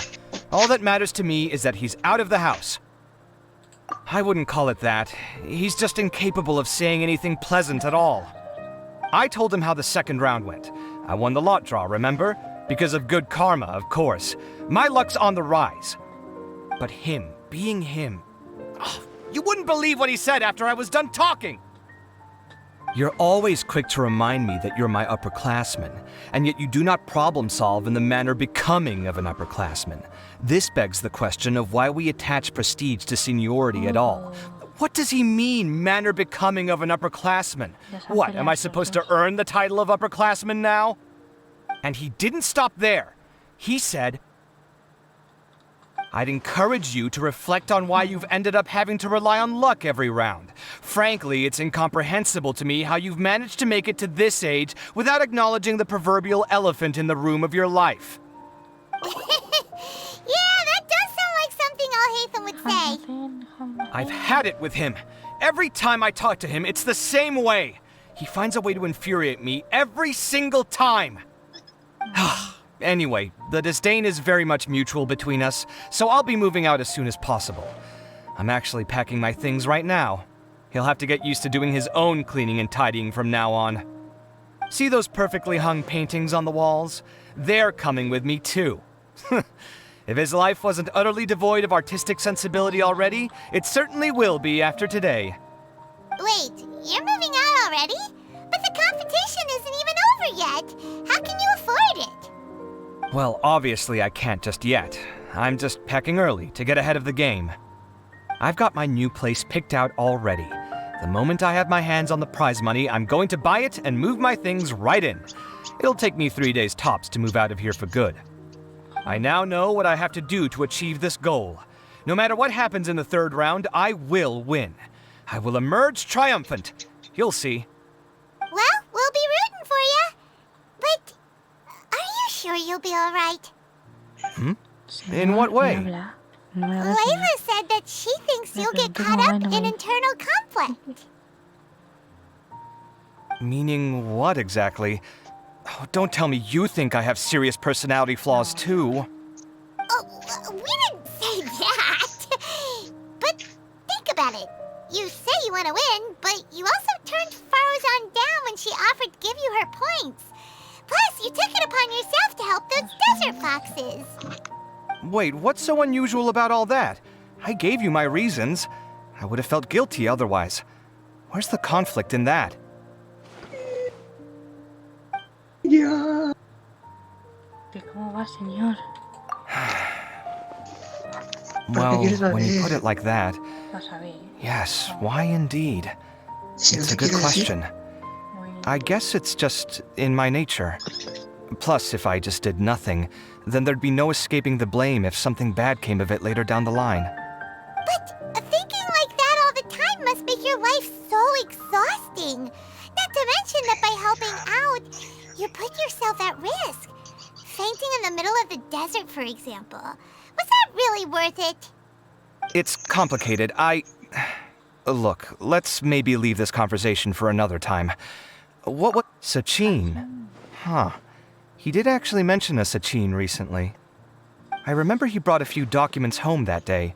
All that matters to me is that he's out of the house. I wouldn't call it that. He's just incapable of saying anything pleasant at all. I told him how the second round went. I won the lot draw, remember? Because of good karma, of course. My luck's on the rise. But him, being him... Oh, you wouldn't believe what he said after I was done talking! You're always quick to remind me that you're my upperclassman, and yet you do not problem solve in the manner becoming of an upperclassman. This begs the question of why we attach prestige to seniority at all. What does he mean, manner becoming of an upperclassman? What, am I supposed to earn the title of upperclassman now? And he didn't stop there. He said, I'd encourage you to reflect on why you've ended up having to rely on luck every round. Frankly, it's incomprehensible to me how you've managed to make it to this age without acknowledging the proverbial elephant in the room of your life. Yeah, that does sound like something Al-Haytham would say. I've had it with him. Every time I talk to him, it's the same way. He finds a way to infuriate me every single time. Anyway, the disdain is very much mutual between us, so I'll be moving out as soon as possible. I'm actually packing my things right now. He'll have to get used to doing his own cleaning and tidying from now on. See those perfectly hung paintings on the walls? They're coming with me too. If his life wasn't utterly devoid of artistic sensibility already, it certainly will be after today. Wait, you're moving out already? But the competition isn't even over yet. How can you afford it? Well, obviously I can't just yet. I'm just packing early to get ahead of the game. I've got my new place picked out already. The moment I have my hands on the prize money, I'm going to buy it and move my things right in. It'll take me 3 days tops to move out of here for good. I now know what I have to do to achieve this goal. No matter what happens in the third round, I will win. I will emerge triumphant. You'll see. Well, we'll be rooting for you. But are you sure you'll be all right? In what way? Layla said that she thinks you'll get caught up in internal conflict. Meaning what exactly? Oh, don't tell me you think I have serious personality flaws too. Oh, we didn't say that. But think about it. You say you want to win, but you also turned Faruzan down when she offered to give you her points. Plus, you took it upon yourself to help those desert foxes. Wait, what's so unusual about all that? I gave you my reasons. I would have felt guilty otherwise. Where's the conflict in that? Yeah. Well, when you put it like that, yes, why indeed? It's a good question. I guess it's just in my nature. Plus, if I just did nothing, then there'd be no escaping the blame if something bad came of it later down the line. But thinking like that all the time must make your life so exhausting. Not to mention that by helping out, you put yourself at risk. Fainting in the middle of the desert, for example. Was that really worth it? It's complicated. Look, let's maybe leave this conversation for another time. What? Sachin? Huh. He did actually mention a Sachin recently. I remember he brought a few documents home that day.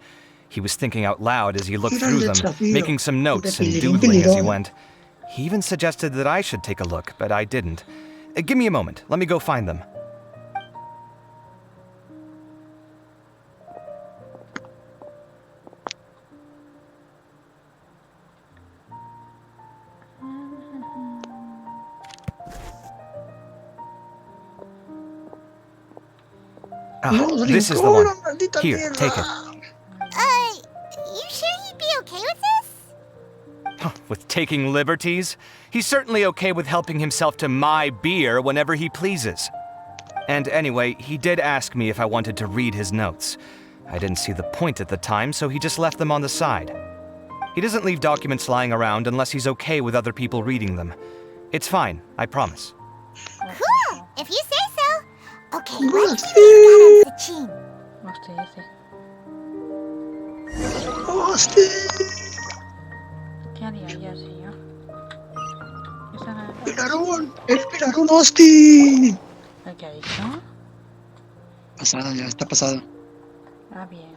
He was thinking out loud as he looked through them, making some notes and doodling as he went. He even suggested that I should take a look, but I didn't. Give me a moment. Let me go find them. This is the one. Here, take it. You sure he'd be okay with this? With taking liberties? He's certainly okay with helping himself to my beer whenever he pleases. And anyway, he did ask me if I wanted to read his notes. I didn't see the point at the time, so he just left them on the side. He doesn't leave documents lying around unless he's okay with other people reading them. It's fine, I promise. Cool, if you say so. Okay, let's see if Sachin. ¿Qué haría yo, señor? ¡Esperaron, hosti! ¿Qué ha dicho? Pasado, ya está pasado. Ah, bien.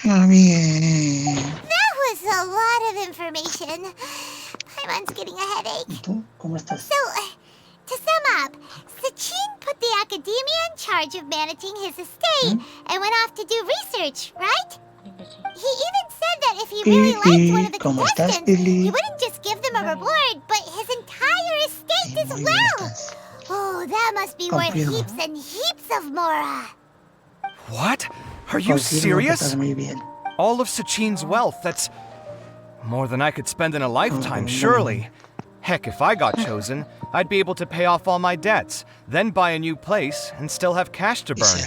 Ah, bien. That was a lot of information. Paimon's getting a headache. ¿Y tú? ¿Cómo estás? So, to sum up, Sachin put the academia in charge of managing his estate and went off to do research, right? He even said that if he really liked one of the contestants, he wouldn't just give them a reward, but his entire estate as well. Oh, that must be worth heaps and heaps of mora. What? Are you serious? All of Sachin's wealth, that's more than I could spend in a lifetime, surely. Heck, if I got chosen, I'd be able to pay off all my debts, then buy a new place, and still have cash to burn.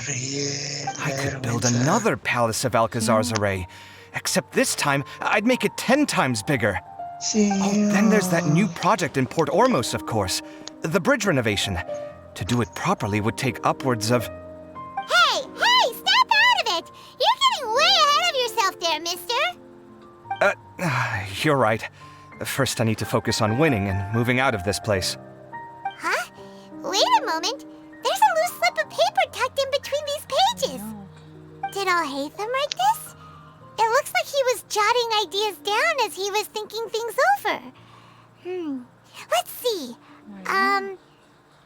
I could build another Palace of Alcazar's array, except this time, I'd make it 10 times bigger. Oh, then there's that new project in Port Ormos, of course. The bridge renovation. To do it properly would take upwards of... Hey, snap out of it! You're getting way ahead of yourself there, mister! You're right. First, I need to focus on winning and moving out of this place. Huh? Wait would all hate them like this? It looks like he was jotting ideas down as he was thinking things over. Let's see.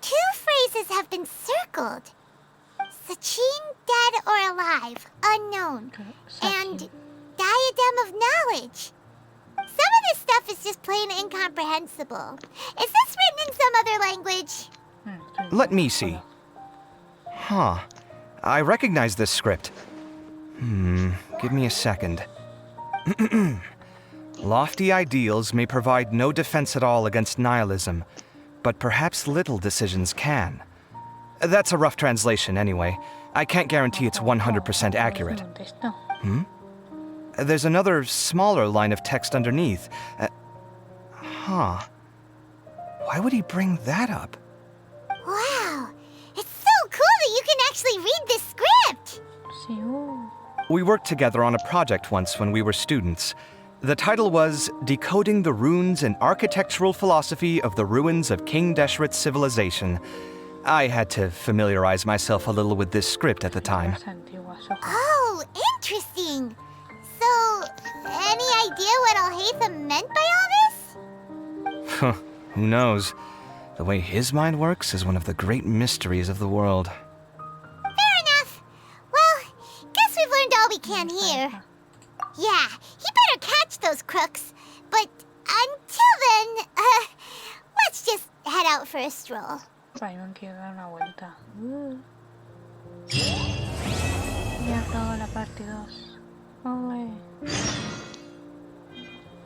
Two phrases have been circled. Sachin, dead or alive, unknown. And diadem of knowledge. Some of this stuff is just plain incomprehensible. Is this written in some other language? Let me see. Huh. I recognize this script. Give me a second. Lofty ideals may provide no defense at all against nihilism, but perhaps little decisions can. That's a rough translation anyway. I can't guarantee it's 100% accurate. There's another smaller line of text underneath. Why would he bring that up? Wow! It's so cool that you can actually read this script! We worked together on a project once when we were students. The title was Decoding the Runes and Architectural Philosophy of the Ruins of King Deshret's Civilization. I had to familiarize myself a little with this script at the time. Oh, interesting! So, any idea what Alhaitham meant by all this? Who knows? The way his mind works is one of the great mysteries of the world. Fair enough. Well, guess we've learned all we can here. Yeah, he better catch those crooks. But until then, let's just head out for a stroll. Ya acabó la parte 2.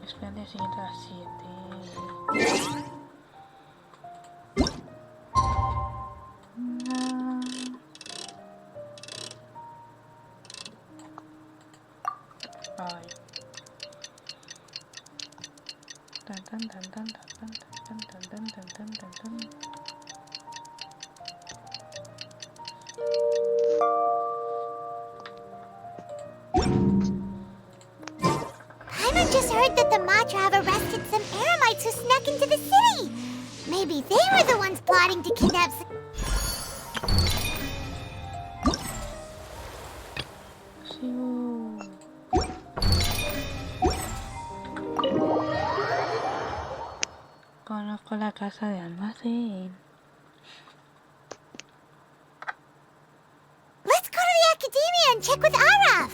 Espera el día siguiente a las 7. Ay. Tan tan tan tan tan tan tan tan tan tan tan tan. Paimon just heard that the Matra have arrested some Eremites who snuck into the city. Maybe they were the ones plotting to kidnap. Conozco la casa de almacén. Let's go to the Academia and check with Araf.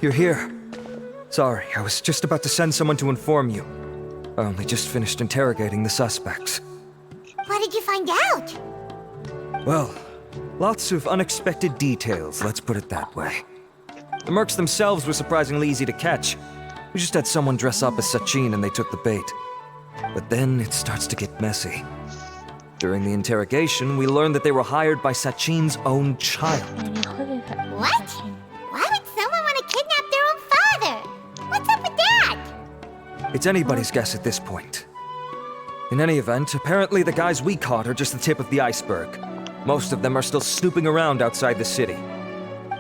You're here. Sorry, I was just about to send someone to inform you. I only just finished interrogating the suspects. What did you find out? Well, lots of unexpected details, let's put it that way. The mercs themselves were surprisingly easy to catch. We just had someone dress up as Sachin and they took the bait. But then it starts to get messy. During the interrogation, we learned that they were hired by Sachin's own child. What? Why would someone want to kidnap their own father? What's up with that? It's anybody's guess at this point. In any event, apparently the guys we caught are just the tip of the iceberg. Most of them are still snooping around outside the city.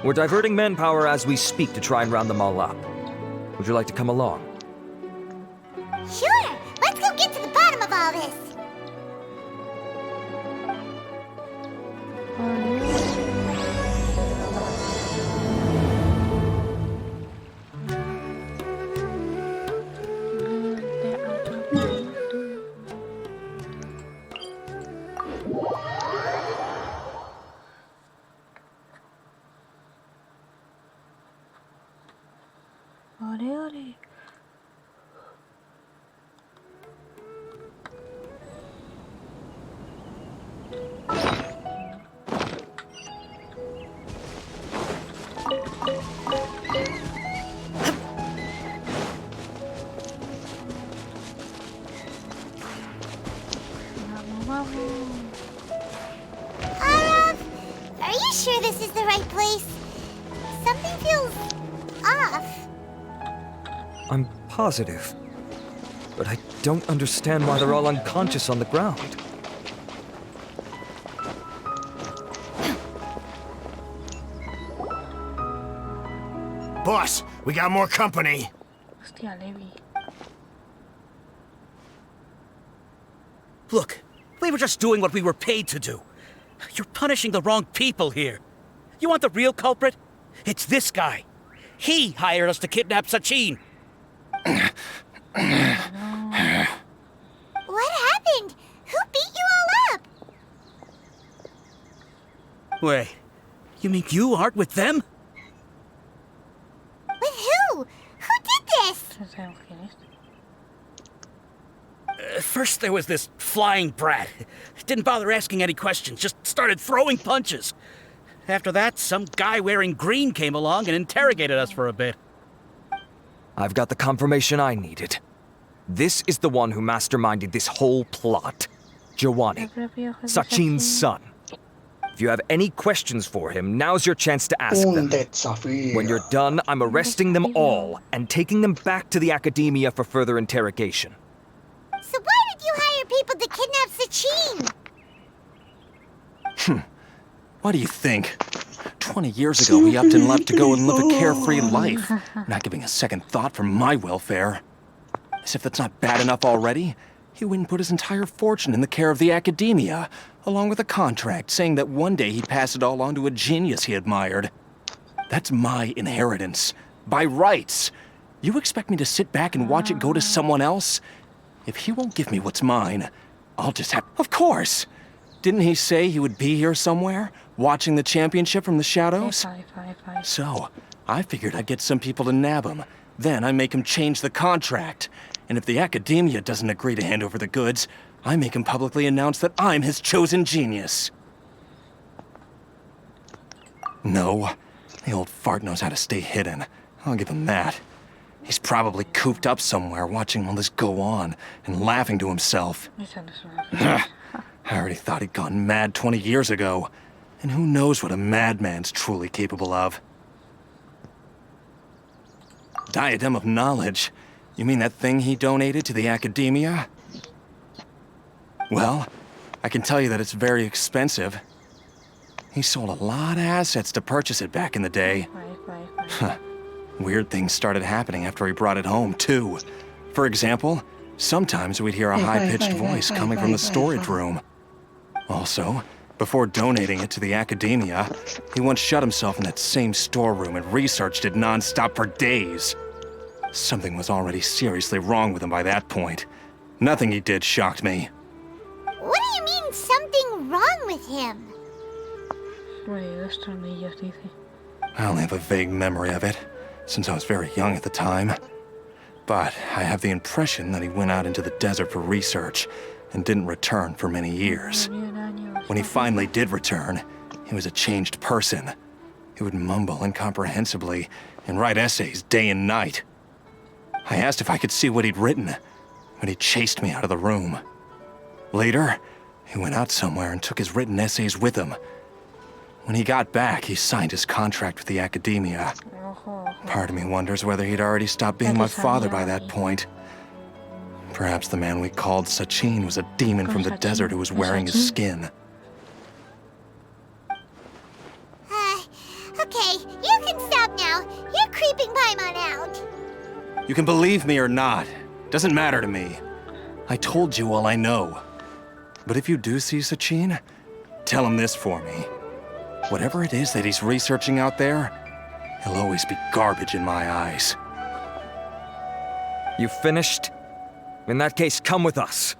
We're diverting manpower as we speak to try and round them all up. Would you like to come along? Sure! Let's go get to the bottom of all this! Are you sure this is the right place? Something feels off. I'm positive. But I don't understand why they're all unconscious on the ground. Boss, we got more company. Hostia, Levi. Look, we were just doing what we were paid to do. You're punishing the wrong people here. You want the real culprit? It's this guy. He hired us to kidnap Sachin. What happened? Who beat you all up? Wait, you mean you aren't with them? With who? Who did this? First there was this flying brat. Didn't bother asking any questions, just started throwing punches. After that, some guy wearing green came along and interrogated us for a bit. I've got the confirmation I needed. This is the one who masterminded this whole plot. Giovanni, Sachin's son. If you have any questions for him, now's your chance to ask them. When you're done, I'm arresting them all and taking them back to the Academia for further interrogation. So why did you hire people to kidnap Sachin? What do you think? 20 years ago, he upped and left to go and live a carefree life, not giving a second thought for my welfare. As if that's not bad enough already, he went and put his entire fortune in the care of the Academia, along with a contract saying that one day he'd pass it all on to a genius he admired. That's my inheritance, by rights. You expect me to sit back and watch it go to someone else? If he won't give me what's mine, I'll just have... Of course! Didn't he say he would be here somewhere, watching the championship from the shadows? So, I figured I'd get some people to nab him. Then I make him change the contract. And if the Academia doesn't agree to hand over the goods, I make him publicly announce that I'm his chosen genius. No, the old fart knows how to stay hidden. I'll give him that. He's probably cooped up somewhere watching all this go on and laughing to himself. I already thought he'd gone mad 20 years ago. And who knows what a madman's truly capable of. Diadem of Knowledge? You mean that thing he donated to the Academia? Well, I can tell you that it's very expensive. He sold a lot of assets to purchase it back in the day. Weird things started happening after he brought it home, too. For example, sometimes we'd hear a high-pitched voice coming from the storage room. Also, before donating it to the Academia, he once shut himself in that same storeroom and researched it non-stop for days. Something was already seriously wrong with him by that point. Nothing he did shocked me. What do you mean, something wrong with him? I only have a vague memory of it, since I was very young at the time. But I have the impression that he went out into the desert for research and didn't return for many years. When he finally did return, he was a changed person. He would mumble incomprehensibly and write essays day and night. I asked if I could see what he'd written, but he chased me out of the room. Later, he went out somewhere and took his written essays with him. When he got back, he signed his contract with the Academia. Part of me wonders whether he'd already stopped being my father by that point. Perhaps the man we called Sachin was a demon from the desert who was wearing his skin. Okay, you can stop now. You're creeping Paimon out. You can believe me or not. Doesn't matter to me. I told you all I know. But if you do see Sachin, tell him this for me. Whatever it is that he's researching out there, he'll always be garbage in my eyes. You finished? In that case, come with us.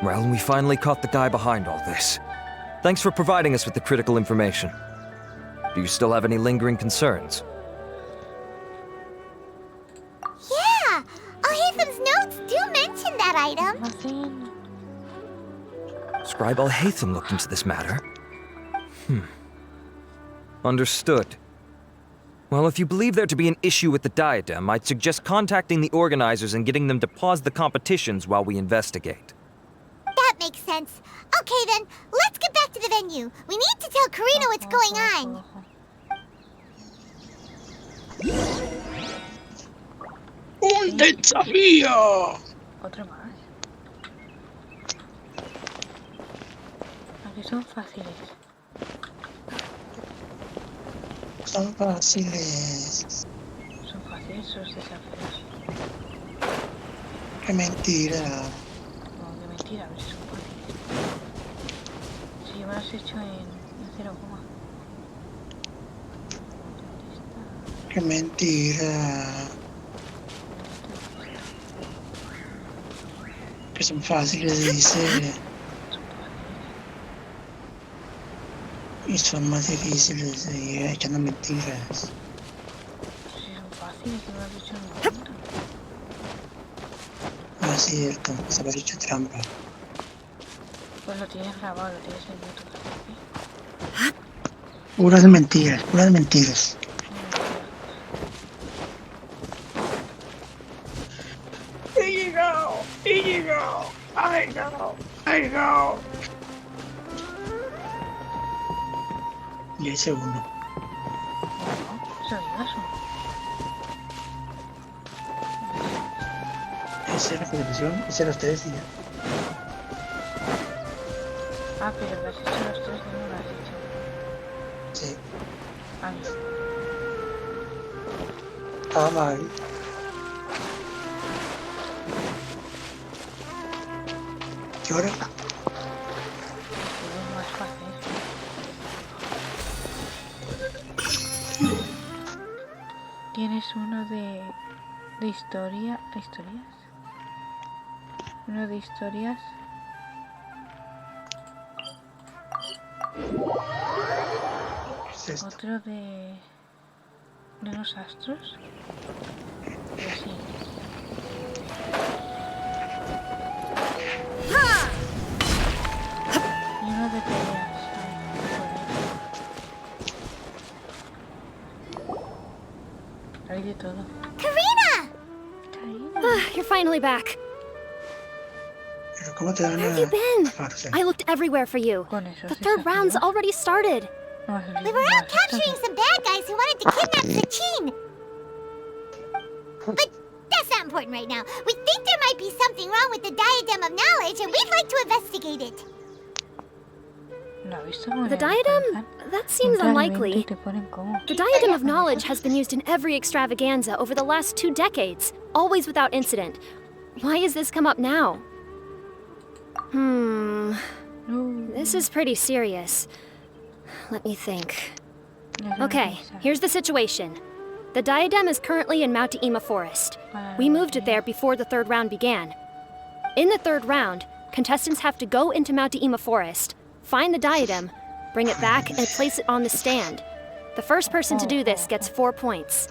Well, we finally caught the guy behind all this. Thanks for providing us with the critical information. Do you still have any lingering concerns? Yeah! Al-Haytham's notes do mention that item. Scribe Al-Haytham looked into this matter. Understood. Well, if you believe there to be an issue with the diadem, I'd suggest contacting the organizers and getting them to pause the competitions while we investigate. That makes sense. Okay then, let's get back to the venue. We need to tell Karina what's going on. ¡Desafío! Otro más. Aquí son fáciles. Son fáciles. Son fáciles sus desafíos. ¡Qué mentira! No, qué mentira, a ver si son fáciles. Si yo me los he hecho en 0, ¡Qué mentira! Que son fáciles, dice. Y son más difíciles de ir echando mentiras. Si son fáciles, no lo has hecho nunca. No es cierto, se haber hecho trampa. Pues lo tienes grabado, lo tienes en YouTube. Puras mentiras, puras mentiras. He llegado, he llegado. I know, I know. Y el segundo. Esa es la conclusión, esa los tres y ya. Ah, pero lo has hecho los tres, no lo has hecho. Sí. Ay. Ah, mal. ¿Qué hora? Tienes uno de historia, historias. Uno de historias. ¿Qué es esto? Otro de los astros. Y así. Y uno de peleas. Hay de todo. Karina! You're finally back. Pero ¿cómo te dan Where have you been? farsa? I looked everywhere for you. The third round's already started. We were out capturing some bad guys who wanted to kidnap Sachin. But that's not important right now. We think there might be something wrong with the Diadem of Knowledge, and we'd like to investigate it. The diadem? That seems unlikely. The Diadem of Knowledge has been used in every extravaganza over the last 2 decades, always without incident. Why has this come up now? This is pretty serious. Let me think. Okay, here's the situation. The diadem is currently in Mount Ima Forest. We moved it there before the third round began. In the third round, contestants have to go into Mount Ima Forest, find the diadem, bring it back, and place it on the stand. The first person to do this gets 4 points.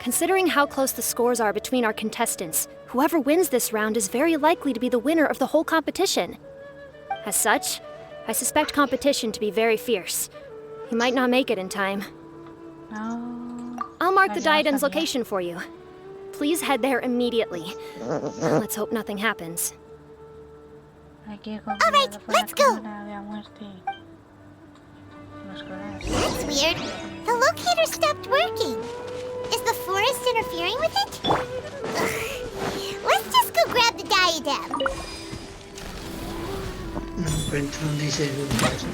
Considering how close the scores are between our contestants, whoever wins this round is very likely to be the winner of the whole competition. As such, I suspect competition to be very fierce. You might not make it in time. I'll mark the diadem's location for you. Please head there immediantly. Let's hope nothing happens. Alright, let's go! That's weird. The locator stopped working. Is the forest interfering with it? Ugh. Let's just go grab the diadem. No encuentro donde dice el paso.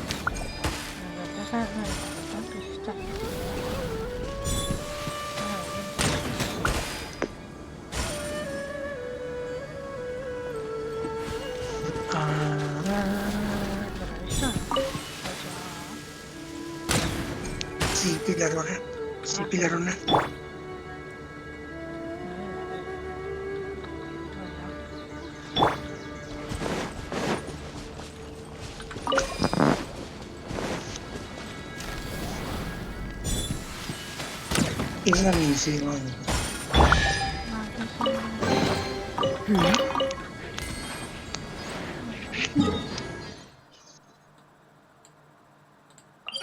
Sí, Pilarona. Sí, Pilarona. Es la misión.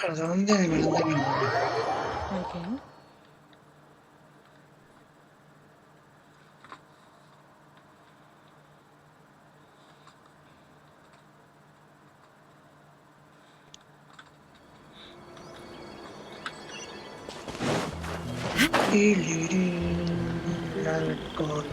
¿A dónde? ¿A dónde? el coño.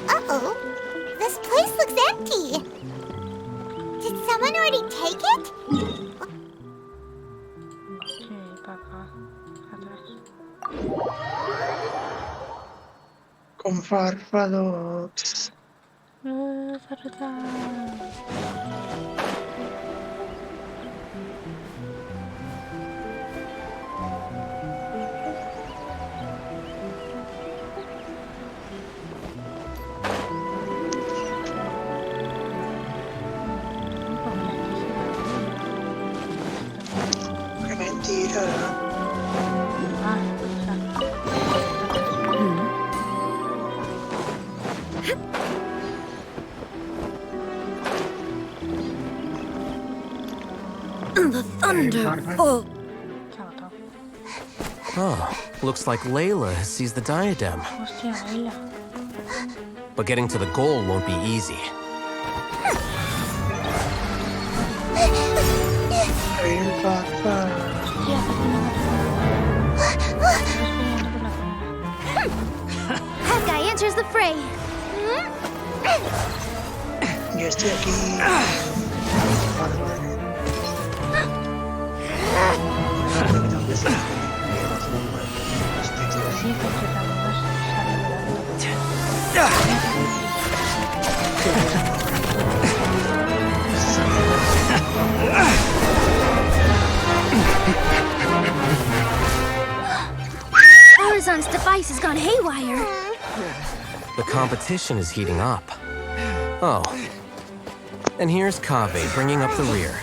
Uh-oh. This place looks empty. Did someone already take it? Sí, para acá, atrás. Con farfados. ¡Qué mentira! The thunder! Oh! Oh, looks like Layla has seized the diadem. Hostia, Layla. But getting to the goal won't be easy. El farfado. That guy enters the fray. Yo estoy aquí. Horizon's device has gone haywire. The competition is heating up. Oh. And here's Kaveh bringing up the rear.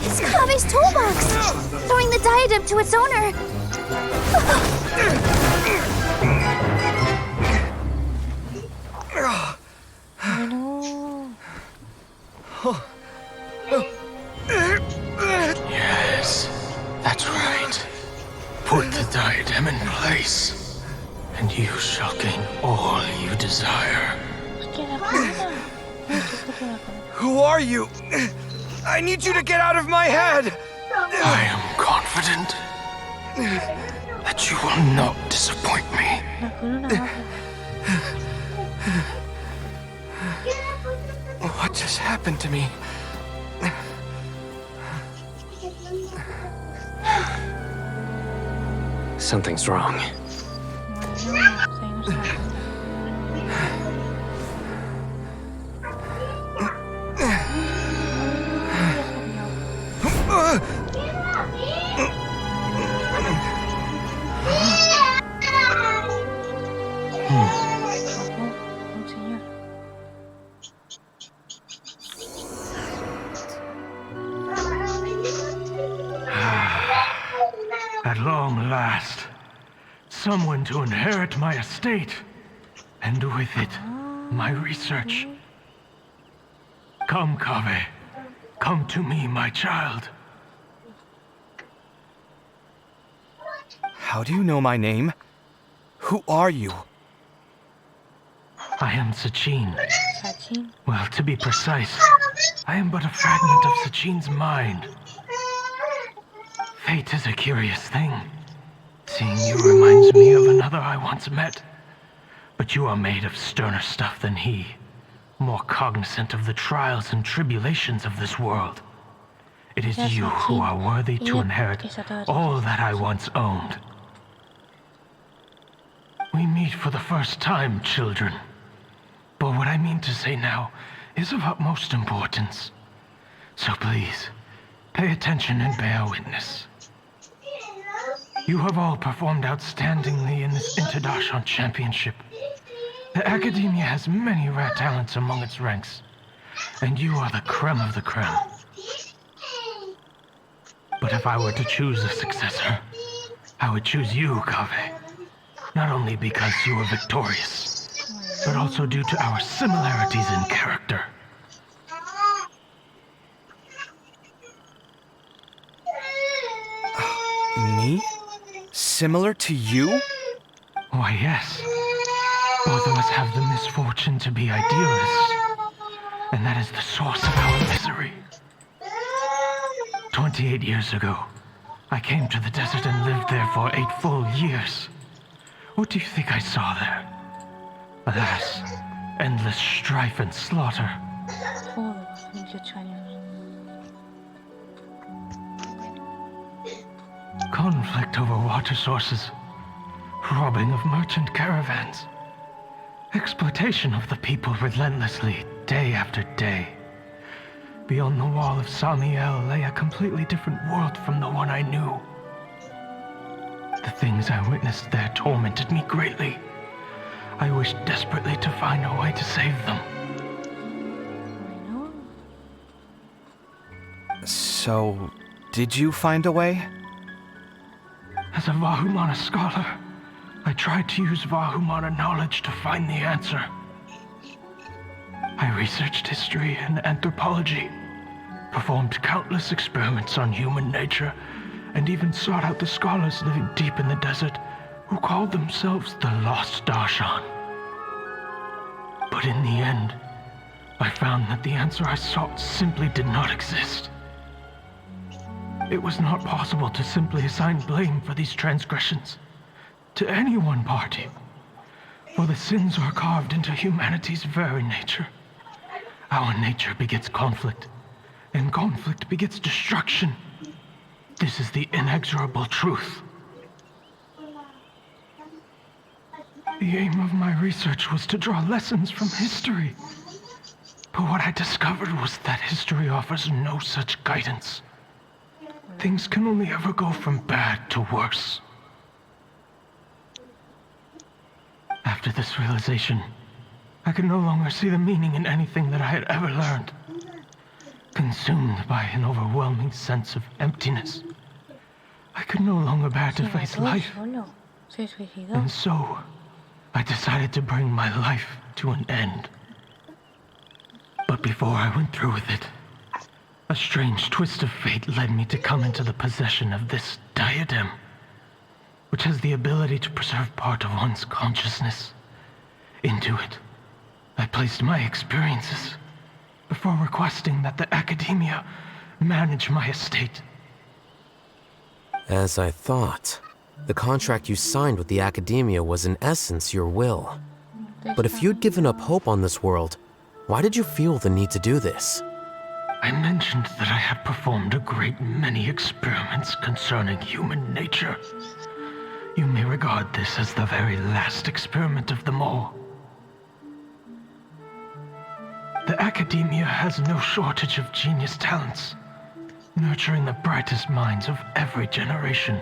It's Kaveh's toolbox! Throwing the diadem to its owner! Yes, that's right. Put the diadem in place, and you shall gain all you desire. Who are you? I need you to get out of my head! I am confident that you will not disappoint me. What just happened to me? Something's wrong. At long last, someone to inherit my estate, and with it, my research. Come, Kaveh. Come to me, my child. How do you know my name? Who are you? I am Sachin. Well, to be precise, I am but a fragment of Sachin's mind. Fate is a curious thing. Seeing you reminds me of another I once met. But you are made of sterner stuff than he. More cognizant of the trials and tribulations of this world. It is you who are worthy to inherit all that I once owned. We meet for the first time, children. But what I I mean to say now is of utmost importance. So please, pay attention and bear witness. You have all performed outstandingly in this International Championship. The Academia has many rare talents among its ranks, and you are the creme of the creme. But if I were to choose a successor, I would choose you, Kaveh. Not only because you were victorious, but also due to our similarities in character. Me? Similar to you? Why, yes. Both of us have the misfortune to be idealists, and that is the source of our misery. 28 years ago, I came to the desert and lived there for 8 full years. What do you think I saw there? Alas, endless strife and slaughter. Conflict over water sources, robbing of merchant caravans, exploitation of the people relentlessly, day after day. Beyond the wall of Samiel lay a completely different world from the one I knew. The things I witnessed there tormented me greatly. I wished desperately to find a way to save them. So, did you find a way? As a Vahumana scholar, I tried to use Vahumana knowledge to find the answer. I researched history and anthropology, performed countless experiments on human nature, and even sought out the scholars living deep in the desert who called themselves the Lost Darshan. But in the end, I found that the answer I sought simply did not exist. It was not possible to simply assign blame for these transgressions to any one party, for the sins are carved into humanity's very nature. Our nature begets conflict, and conflict begets destruction. This is the inexorable truth. The aim of my research was to draw lessons from history. But what I discovered was that history offers no such guidance. Things can only ever go from bad to worse. After this realization, I could no longer see the meaning in anything that I had ever learned. Consumed by an overwhelming sense of emptiness, I could no longer bear to face life. And so, I decided to bring my life to an end. But before I went through with it, a strange twist of fate led me to come into the possession of this diadem, which has the ability to preserve part of one's consciousness. Into it, I placed my experiences before requesting that the Academia manage my estate. As I thought, the contract you signed with the Academia was in essence your will. But if you'd given up hope on this world, why did you feel the need to do this? I mentioned that I had performed a great many experiments concerning human nature. You may regard this as the very last experiment of them all. The Academia has no shortage of genius talents, nurturing the brightest minds of every generation.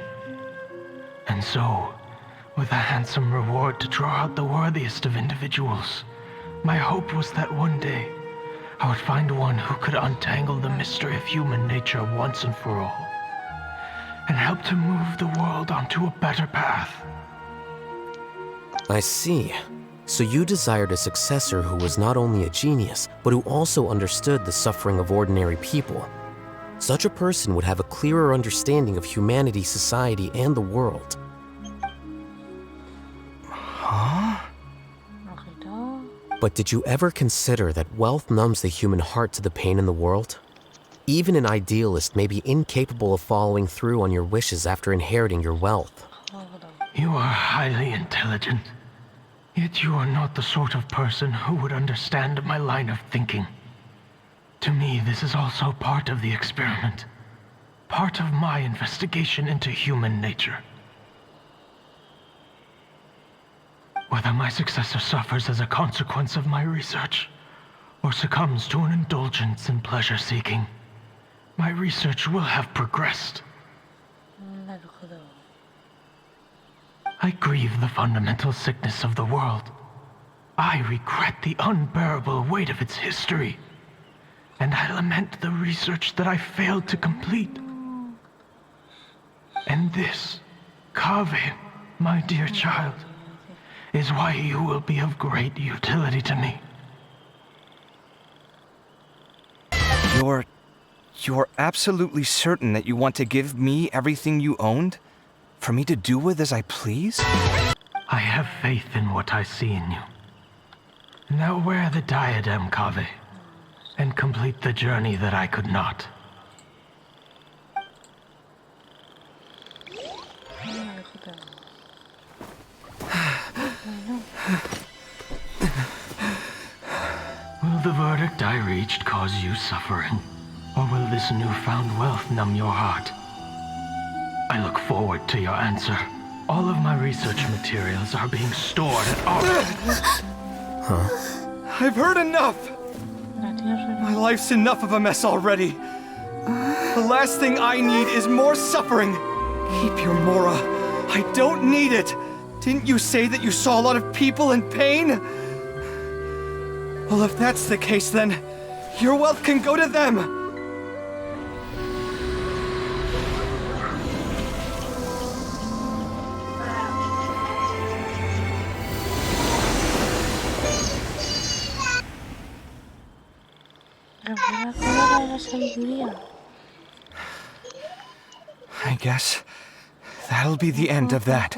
And so, with a handsome reward to draw out the worthiest of individuals, my hope was that one day, I would find one who could untangle the mystery of human nature once and for all, and help to move the world onto a better path. I see. So you desired a successor who was not only a genius, but who also understood the suffering of ordinary people. Such a person would have a clearer understanding of humanity, society, and the world. Huh? But did you ever consider that wealth numbs the human heart to the pain in the world? Even an idealist may be incapable of following through on your wishes after inheriting your wealth. You are highly intelligent, yet you are not the sort of person who would understand my line of thinking. To me, this is also part of the experiment, part of my investigation into human nature. Whether my successor suffers as a consequence of my research, or succumbs to an indulgence in pleasure-seeking, my research will have progressed. I grieve the fundamental sickness of the world. I regret the unbearable weight of its history, and I lament the research that I failed to complete. And this, Kaveh, my dear child, is why you will be of great utility to me. You're absolutely certain that you want to give me everything you owned? For me to do with as I please? I have faith in what I see in you. Now wear the diadem, Kaveh, and complete the journey that I could not. Will the verdict I reached cause you suffering? Or will this newfound wealth numb your heart? I look forward to your answer. All of my research materials are being stored at our... Huh? I've heard enough! My life's enough of a mess already. The last thing I need is more suffering. Keep your Mora. I don't need it. Didn't you say that you saw a lot of people in pain? Well, if that's the case, then your wealth can go to them. I guess that'll be the end of that.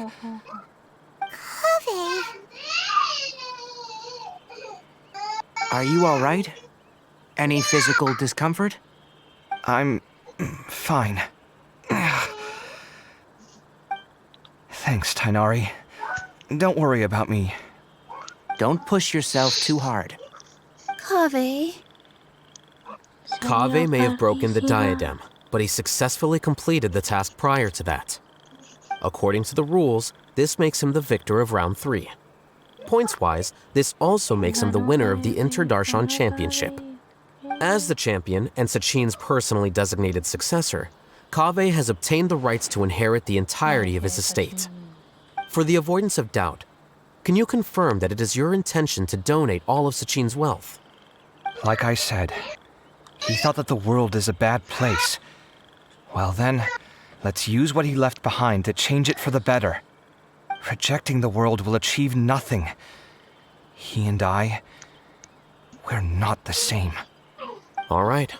Are you all right? Any physical discomfort? I'm fine. Thanks, Tighnari. Don't worry about me. Don't push yourself too hard. Kaveh. Kaveh may have broken the diadem, but he successfully completed the task prior to that. According to the rules, this makes him the victor of round 3. Points-wise, this also makes him the winner of the Interdarshan Championship. As the champion and Sachin's personally designated successor, Kaveh has obtained the rights to inherit the entirety of his estate. For the avoidance of doubt, can you confirm that it is your intention to donate all of Sachin's wealth? Like I said, he thought that the world is a bad place. Well then, let's use what he left behind to change it for the better. Rejecting the world will achieve nothing. He and I, we're not the same. All right.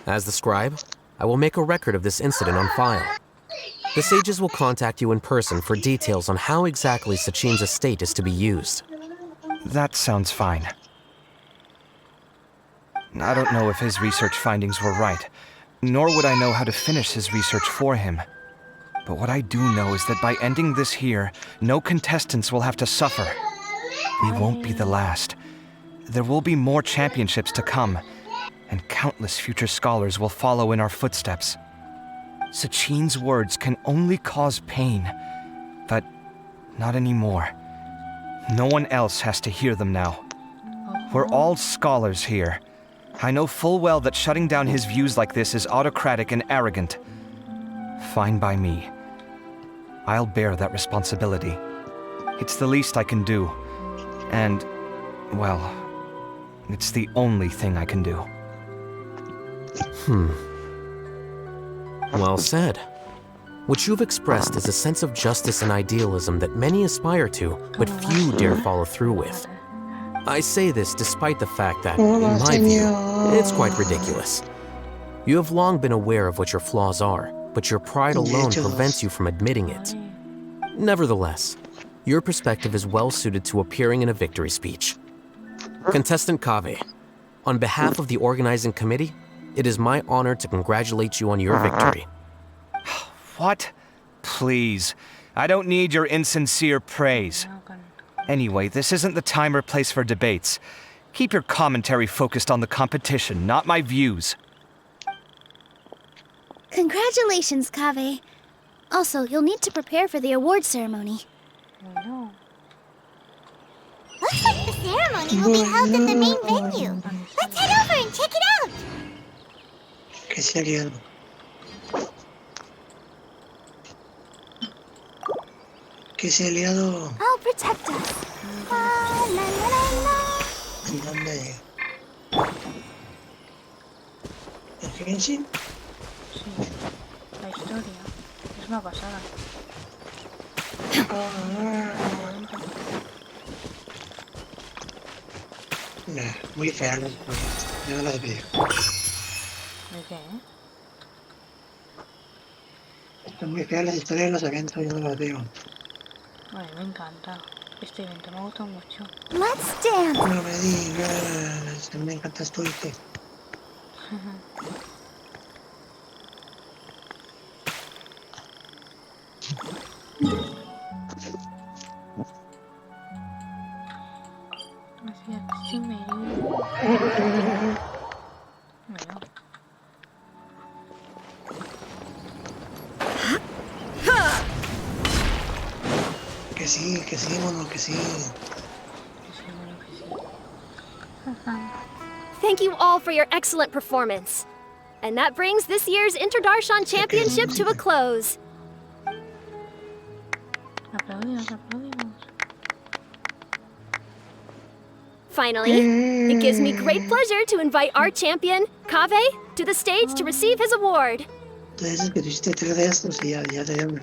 As the scribe, I will make a record of this incident on file. The sages will contact you in person for details on how exactly Sachin's estate is to be used. That sounds fine. I don't know if his research findings were right, nor would I know how to finish his research for him. But what I do know is that by ending this here, no contestants will have to suffer. We won't be the last. There will be more championships to come, and countless future scholars will follow in our footsteps. Sachin's words can only cause pain, but not anymore. No one else has to hear them now. We're all scholars here. I know full well that shutting down his views like this is autocratic and arrogant. Fine by me. I'll bear that responsibility. It's the least I can do. And, well, it's the only thing I can do. Well said. What you've expressed is a sense of justice and idealism that many aspire to, but few dare follow through with. I say this despite the fact that, in my view, it's quite ridiculous. You have long been aware of what your flaws are, but your pride alone prevents you from admitting it. Nevertheless, your perspective is well suited to appearing in a victory speech. Contestant Kaveh, on behalf of the organizing committee, it is my honor to congratulate you on your victory. What? Please, I don't need your insincere praise. Anyway, this isn't the time or place for debates. Keep your commentary focused on the competition, not my views. Congratulations, Kaveh. Also, you'll need to prepare for the award ceremony. ceremony will be held in the main venue. Let's head over and check it out. ¿Qué se ha liado? ¿Qué se ha liado? I'll protect us. La, la, la, la. ¿En dónde? ¿En Genshin? Sí, la historia. Es una pasada. Nah, muy fea las historias. Yo no las veo. ¿De qué? Están muy feas las historias de los eventos, yo no las veo. Ay, me encanta. Este evento me gusta mucho. Let's dance. No me digas, me encanta esto, ¿viste? Así es, Sumeru. Bueno. Que sí, mono, que sí. Thank you all for your excellent performance. And that brings this year's Interdarshan Championship to a close. Aplaudimos, aplaudimos. Finally, it gives me great pleasure to invite our champion, Kaveh, to the stage to receive his award. Entonces que tú hiciste 3 de estos y ya te llaman.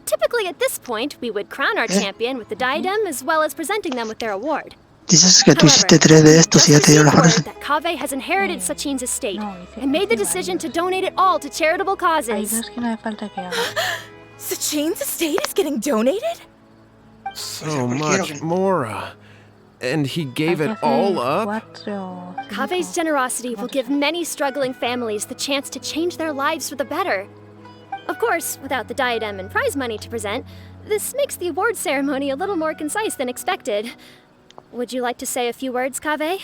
Typically at this point, we would crown our champion with the diadem as well as presenting them with their award. Dices que tú hiciste 3 de estos y ya te dieron la frase. That Kaveh has inherited Sachin's estate and made the decision to donate it all to charitable causes. Hay dos que no hace falta que haga. Sachin's estate is getting donated? So much Mora. And he gave it all up? Kaveh's generosity will give many struggling families the chance to change their lives for the better. Of course, without the diadem and prize money to present, this makes the award ceremony a little more concise than expected. Would you like to say a few words, Kaveh?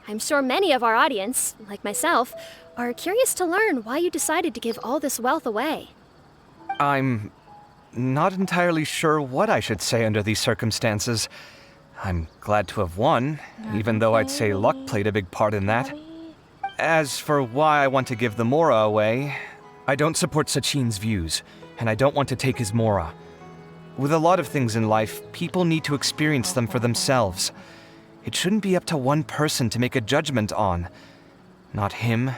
I'm sure many of our audience, like myself, are curious to learn why you decided to give all this wealth away. I'm not entirely sure what I should say under these circumstances. I'm glad to have won, even though I'd say luck played a big part in that. As for why I want to give the Mora away, I don't support Sachin's views, and I don't want to take his Mora. With a lot of things in life, people need to experience them for themselves. It shouldn't be up to one person to make a judgment on. Not him,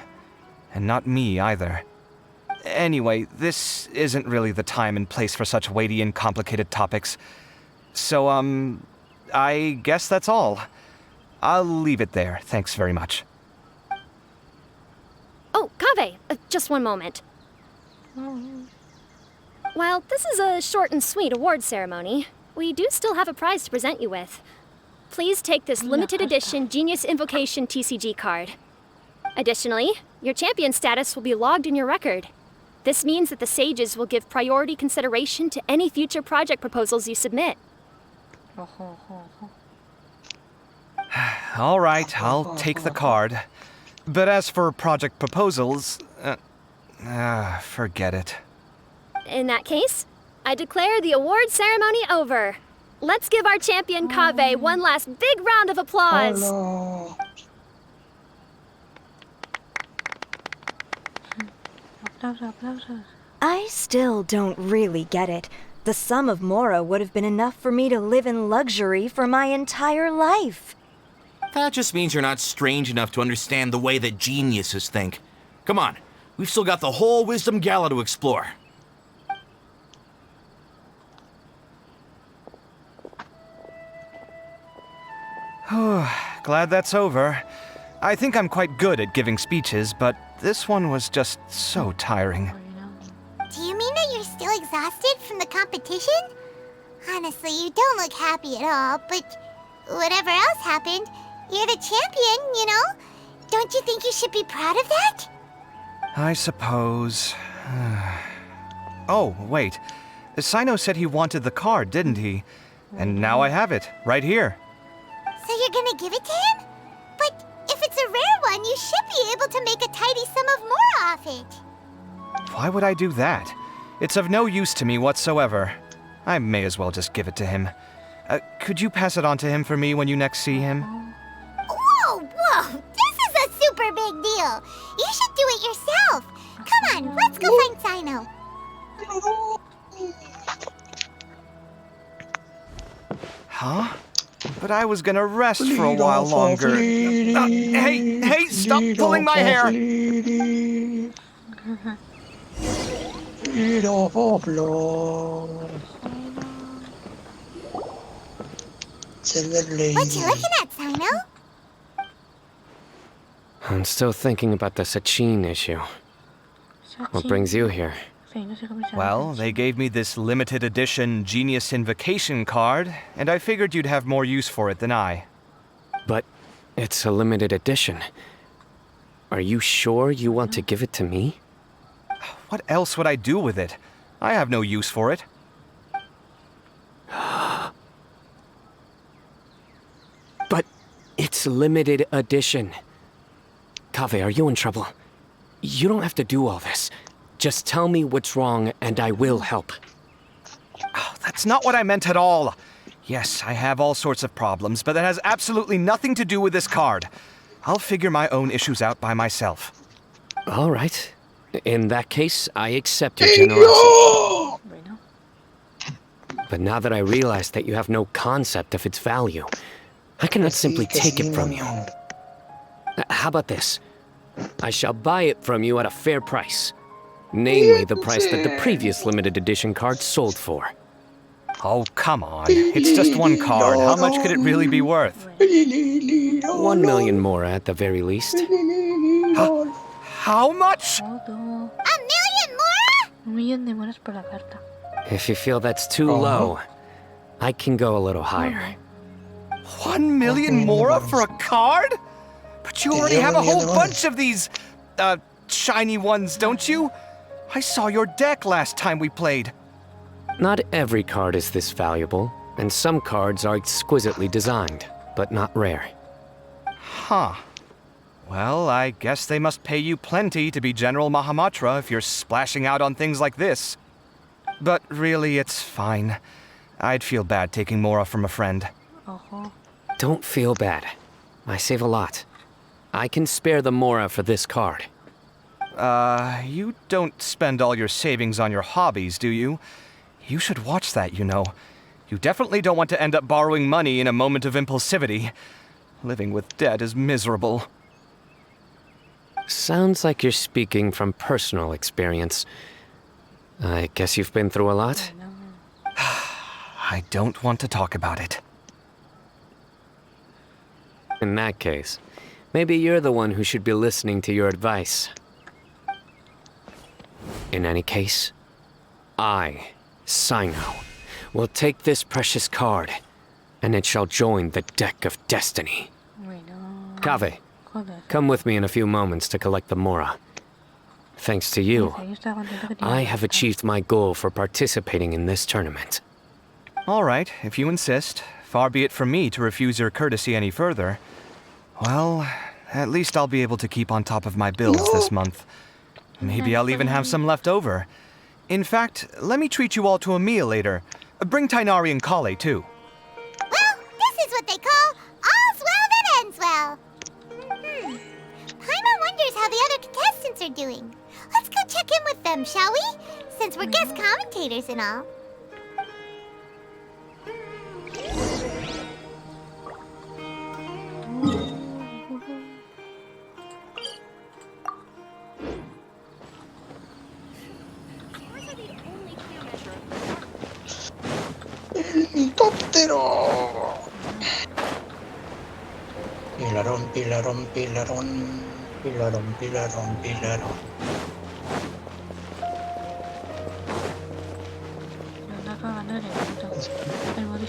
and not me either. Anyway, this isn't really the time and place for such weighty and complicated topics. So, I guess that's all. I'll leave it there, thanks very much. Oh, Kaveh, just one moment. While this is a short and sweet award ceremony, we do still have a prize to present you with. Please take this limited edition Genius Invocation TCG card. Additionally, your champion status will be logged in your record. This means that the sages will give priority consideration to any future project proposals you submit. All right, I'll take the card. But as for project proposals, forget it. In that case, I declare the award ceremony over. Let's give our champion Kaveh one last big round of applause. Oh, Aplausos. I still don't really get it. The sum of Mora would have been enough for me to live in luxury for my entire life. That just means you're not strange enough to understand the way that geniuses think. Come on, we've still got the whole Wisdom Gala to explore. Glad that's over. I think I'm quite good at giving speeches, but this one was just so tiring. Do you mean that you're still exhausted from the competition? Honestly, you don't look happy at all, but whatever else happened, you're the champion, you know? Don't you think you should be proud of that? I suppose. Oh, wait. Sino said he wanted the card, didn't he? And now I have it, right here. So you're gonna give it to him? But if it's a rare one, you should be able to make a tidy sum of more off it. Why would I do that? It's of no use to me whatsoever. I may as well just give it to him. Could you pass it on to him for me when you next see him? Whoa, whoa! This is a super big deal! You should do it yourself! Come on, let's go find Sino. Huh? But I was gonna rest for a while longer. Hey, stop pulling my hair! What you looking at, Sino? I'm still thinking about the Sachin issue. What brings you here? Well, they gave me this limited edition Genius Invocation card, and I figured you'd have more use for it than I. But it's a limited edition. Are you sure you want to give it to me? What else would I do with it? I have no use for it. But it's limited edition. Kaveh, are you in trouble? You don't have to do all this. Just tell me what's wrong and I will help. Oh, that's not what I meant at all. Yes, I have all sorts of problems, but that has absolutely nothing to do with this card. I'll figure my own issues out by myself. All right. In that case, I accept your generosity. But now that I realize that you have no concept of its value, I cannot simply take it from you. How about this? I shall buy it from you at a fair price. Namely, the price that the previous limited edition card sold for. Oh, come on. It's just one card. How much could it really be worth? 1 million more at the very least. How much? $1 million more? If you feel that's too low, I can go a little higher. 1 million more for a card? But you already have a whole bunch of these, shiny ones, don't you? I saw your deck last time we played. Not every card is this valuable, and some cards are exquisitely designed, but not rare. Huh. Well, I guess they must pay you plenty to be General Mahamatra if you're splashing out on things like this. But really, it's fine. I'd feel bad taking Mora from a friend. Don't feel bad. I save a lot. I can spare the Mora for this card. You don't spend all your savings on your hobbies, do you? You should watch that, you know. You definitely don't want to end up borrowing money in a moment of impulsivity. Living with debt is miserable. Sounds like you're speaking from personal experience. I guess you've been through a lot? I don't want to talk about it. In that case, maybe you're the one who should be listening to your advice. In any case, I, Sino, will take this precious card, and it shall join the deck of destiny. Kaveh, come with me in a few moments to collect the Mora. Thanks to you, I have achieved my goal for participating in this tournament. All right, if you insist. Far be it from me to refuse your courtesy any further. Well, at least I'll be able to keep on top of my bills this month. Maybe I'll even have some left over. In fact, let me treat you all to a meal later. Bring Tighnari and Kale, too. Well, this is what they call all's well that ends well. Paimon wonders how the other contestants are doing. Let's go check in with them, shall we? Since we're guest commentators and all. ¡Helicóptero! Pilarón, pilarón, pilarón. Pilarón, pilarón, pilarón.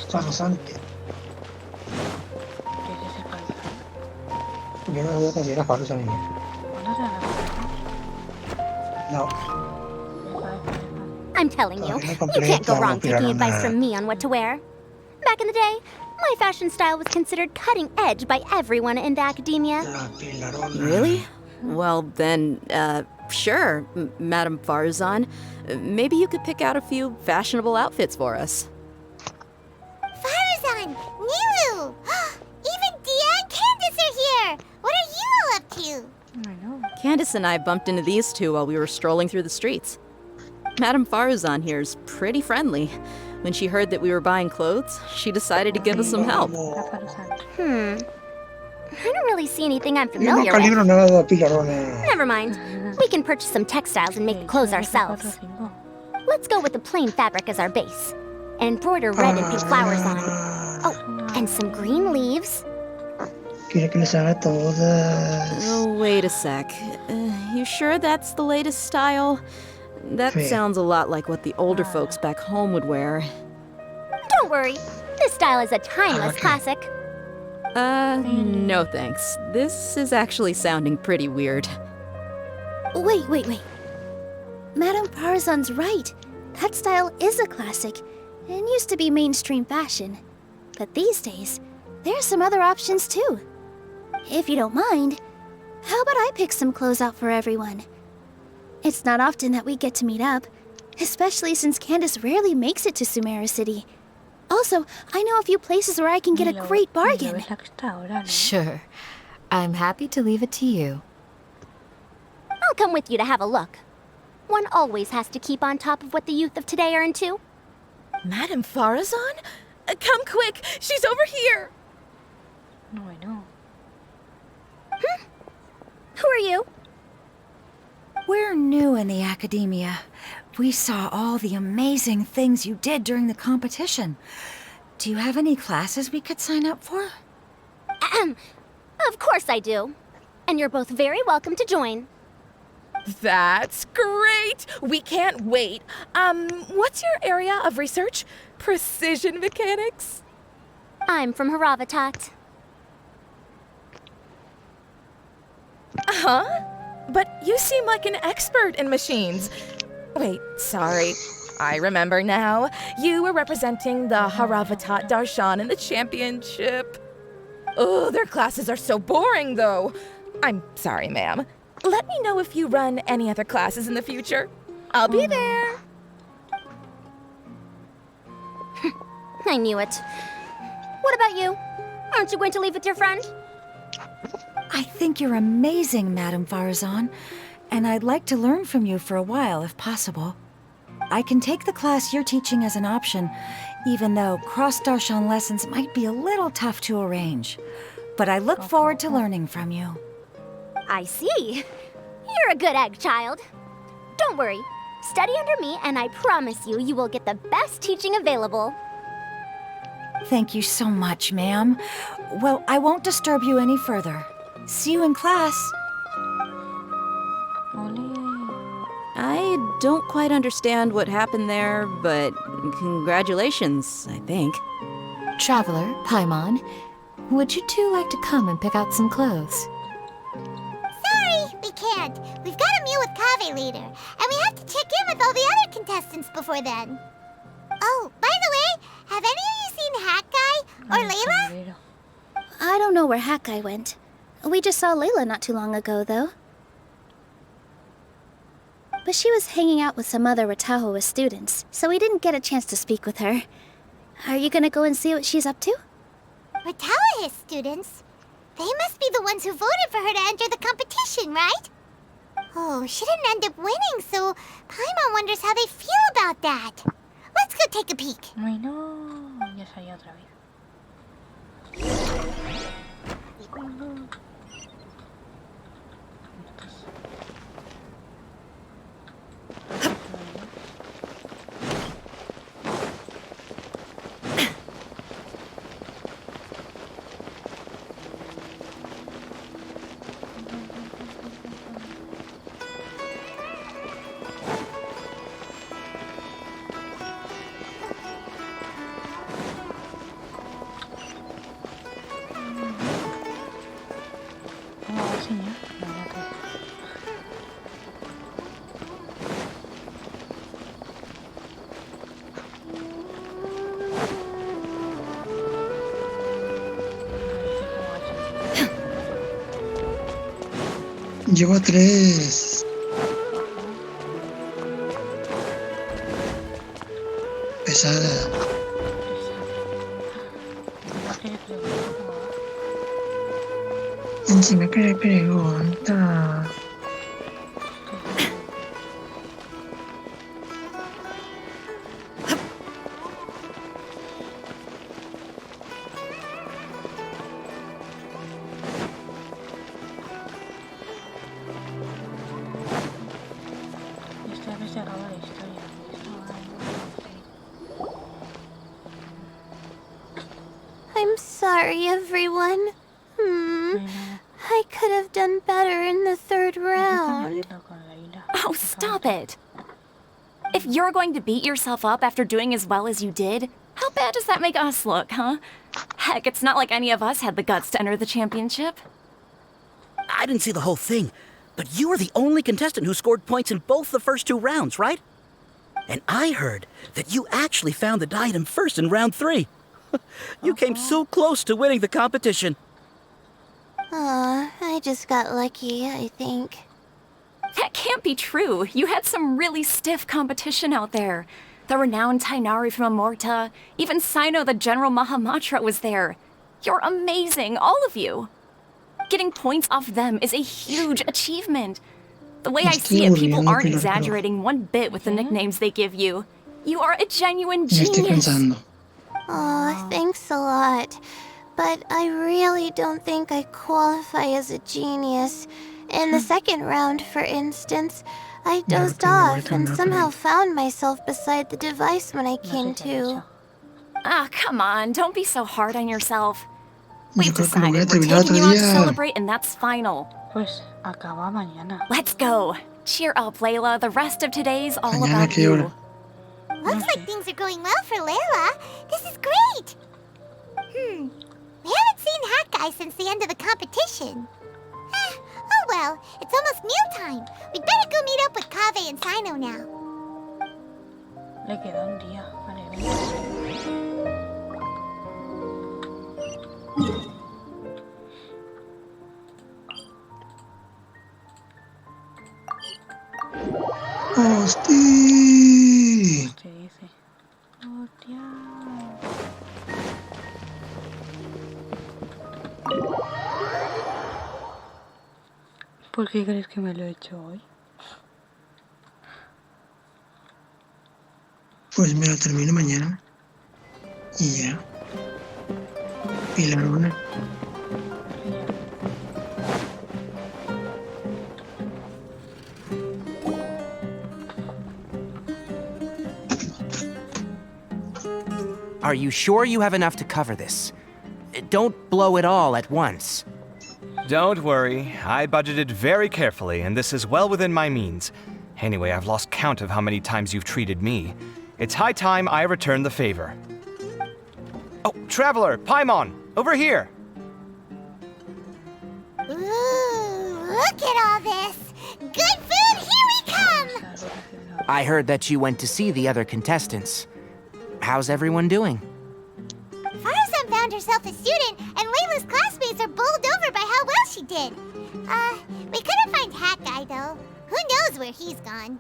Farsante. Yo no lo considero falso ni bien. No. I'm telling you, you can't go wrong taking advice from me on what to wear. Back in the day, my fashion style was considered cutting edge by everyone in the academia. Really? Well, then, sure, Madame Farzan. Maybe you could pick out a few fashionable outfits for us. Farzan! Paimon! Niru! Even Dia and Candace are here! What are you all up to? Candace and I bumped into these two while we were strolling through the streets. Madame Faruzan here's pretty friendly. When she heard that we were buying clothes, she decided to give us some help. I don't really see anything I'm Yo no familiar with. calibro nada, Pilarona. Never mind. We can purchase some textiles and make the clothes ourselves. Let's go with the plain fabric as our base. And embroider red and pink flowers on. Oh, and some green leaves. Quiere que les haga todas. Oh, wait a sec. You sure that's the latest style? That Hey. sounds a lot like what the older folks back home would wear. Don't worry. This style is a timeless classic. No thanks. This is actually sounding pretty weird. Wait. Madame Farazan's right. That style is a classic and used to be mainstream fashion. But these days, there are some other options too. If you don't mind, how about I pick some clothes out for everyone? It's not often that we get to meet up, especially since Candace rarely makes it to Sumeru City. Also, I know a few places where I can get a great bargain. Sure. I'm happy to leave it to you. I'll come with you to have a look. One always has to keep on top of what the youth of today are into. Madame Farazan? Come quick! She's over here! No, I know. Who are you? We're new in the academia. We saw all the amazing things you did during the competition. Do you have any classes we could sign up for? Of course I do. And you're both very welcome to join. That's great! We can't wait. What's your area of research? Precision mechanics? I'm from Haravatat. Huh? But you seem like an expert in machines. Wait, sorry. I remember now. You were representing the Haravatat Darshan in the championship. Oh, their classes are so boring, though. I'm sorry, ma'am. Let me know if you run any other classes in the future. I'll be there. I knew it. What about you? Aren't you going to leave with your friend? I think you're amazing, Madame Farazan, and I'd like to learn from you for a while, if possible. I can take the class you're teaching as an option, even though cross-Darshan lessons might be a little tough to arrange. But I look forward to learning from you. I see. You're a good egg, child. Don't worry. Study under me, and I promise you, you will get the best teaching available. Thank you so much, ma'am. Well, I won't disturb you any further. See you in class. I don't quite understand what happened there, but congratulations, I think. Traveler, Paimon, would you two like to come and pick out some clothes? Sorry, we can't. We've got a meal with Kaveh later, and we have to check in with all the other contestants before then. Oh, by the way, have any of you seen Hat Guy or Layla? I don't know where Hat Guy went. We just saw Layla not too long ago, though. But she was hanging out with some other Ratahoa students, so we didn't get a chance to speak with her. Are you gonna go and see what she's up to? Ratahoa students? They must be the ones who voted for her to enter the competition, right? Oh, she didn't end up winning, so Paimon wonders how they feel about that. Let's go take a peek. Ay, no. Ya salió otra vez. Llevo a 3. Pesada. Encima que le pregunta. I'm sorry, everyone. I could have done better in the third round. Oh, stop it! If you're going to beat yourself up after doing as well as you did, how bad does that make us look, huh? Heck, it's not like any of us had the guts to enter the championship. I didn't see the whole thing, but you were the only contestant who scored points in both the first 2 rounds, right? And I heard that you actually found the diadem first in round 3. You came so close to winning the competition. Aw, I just got lucky, I think. That can't be true. You had some really stiff competition out there. The renowned Tighnari from Amorta, even Sino the General Mahamatra was there. You're amazing, all of you. Getting points off them is a huge achievement. The way I see it, people aren't exaggerating one bit with the nicknames they give you. You are a genuine genius. Aw, thanks a lot. But I really don't think I qualify as a genius. In the second round, for instance, I dozed off and somehow found myself beside the device when I came to. Ah, come on, don't be so hard on yourself. We've decided we're taking you out to celebrate, and that's final. Let's go. Cheer up, Layla. The rest of today's all about you. Looks like things are going well for Layla. This is great. We haven't seen Hawkeye since the end of the competition. Oh well, it's almost mealtime. We'd better go meet up with Kaveh and Sino now. Le queda un día al evento. ¡Hostia! ¿Qué dice? ¡Hostia! ¿Por qué crees que me lo he hecho hoy? Pues me lo termino mañana. Y ya. Y la luna. Are you sure you have enough to cover this? Don't blow it all at once. Don't worry. I budgeted very carefully, and this is well within my means. Anyway, I've lost count of how many times you've treated me. It's high time I return the favor. Oh, Traveler, Paimon, over here! Ooh, look at all this! Good food, here we come! I heard that you went to see the other contestants. How's everyone doing? Farazan found herself a student, and Layla's classmates are bowled over by how well she did. We couldn't find Hawkeye, though. Who knows where he's gone?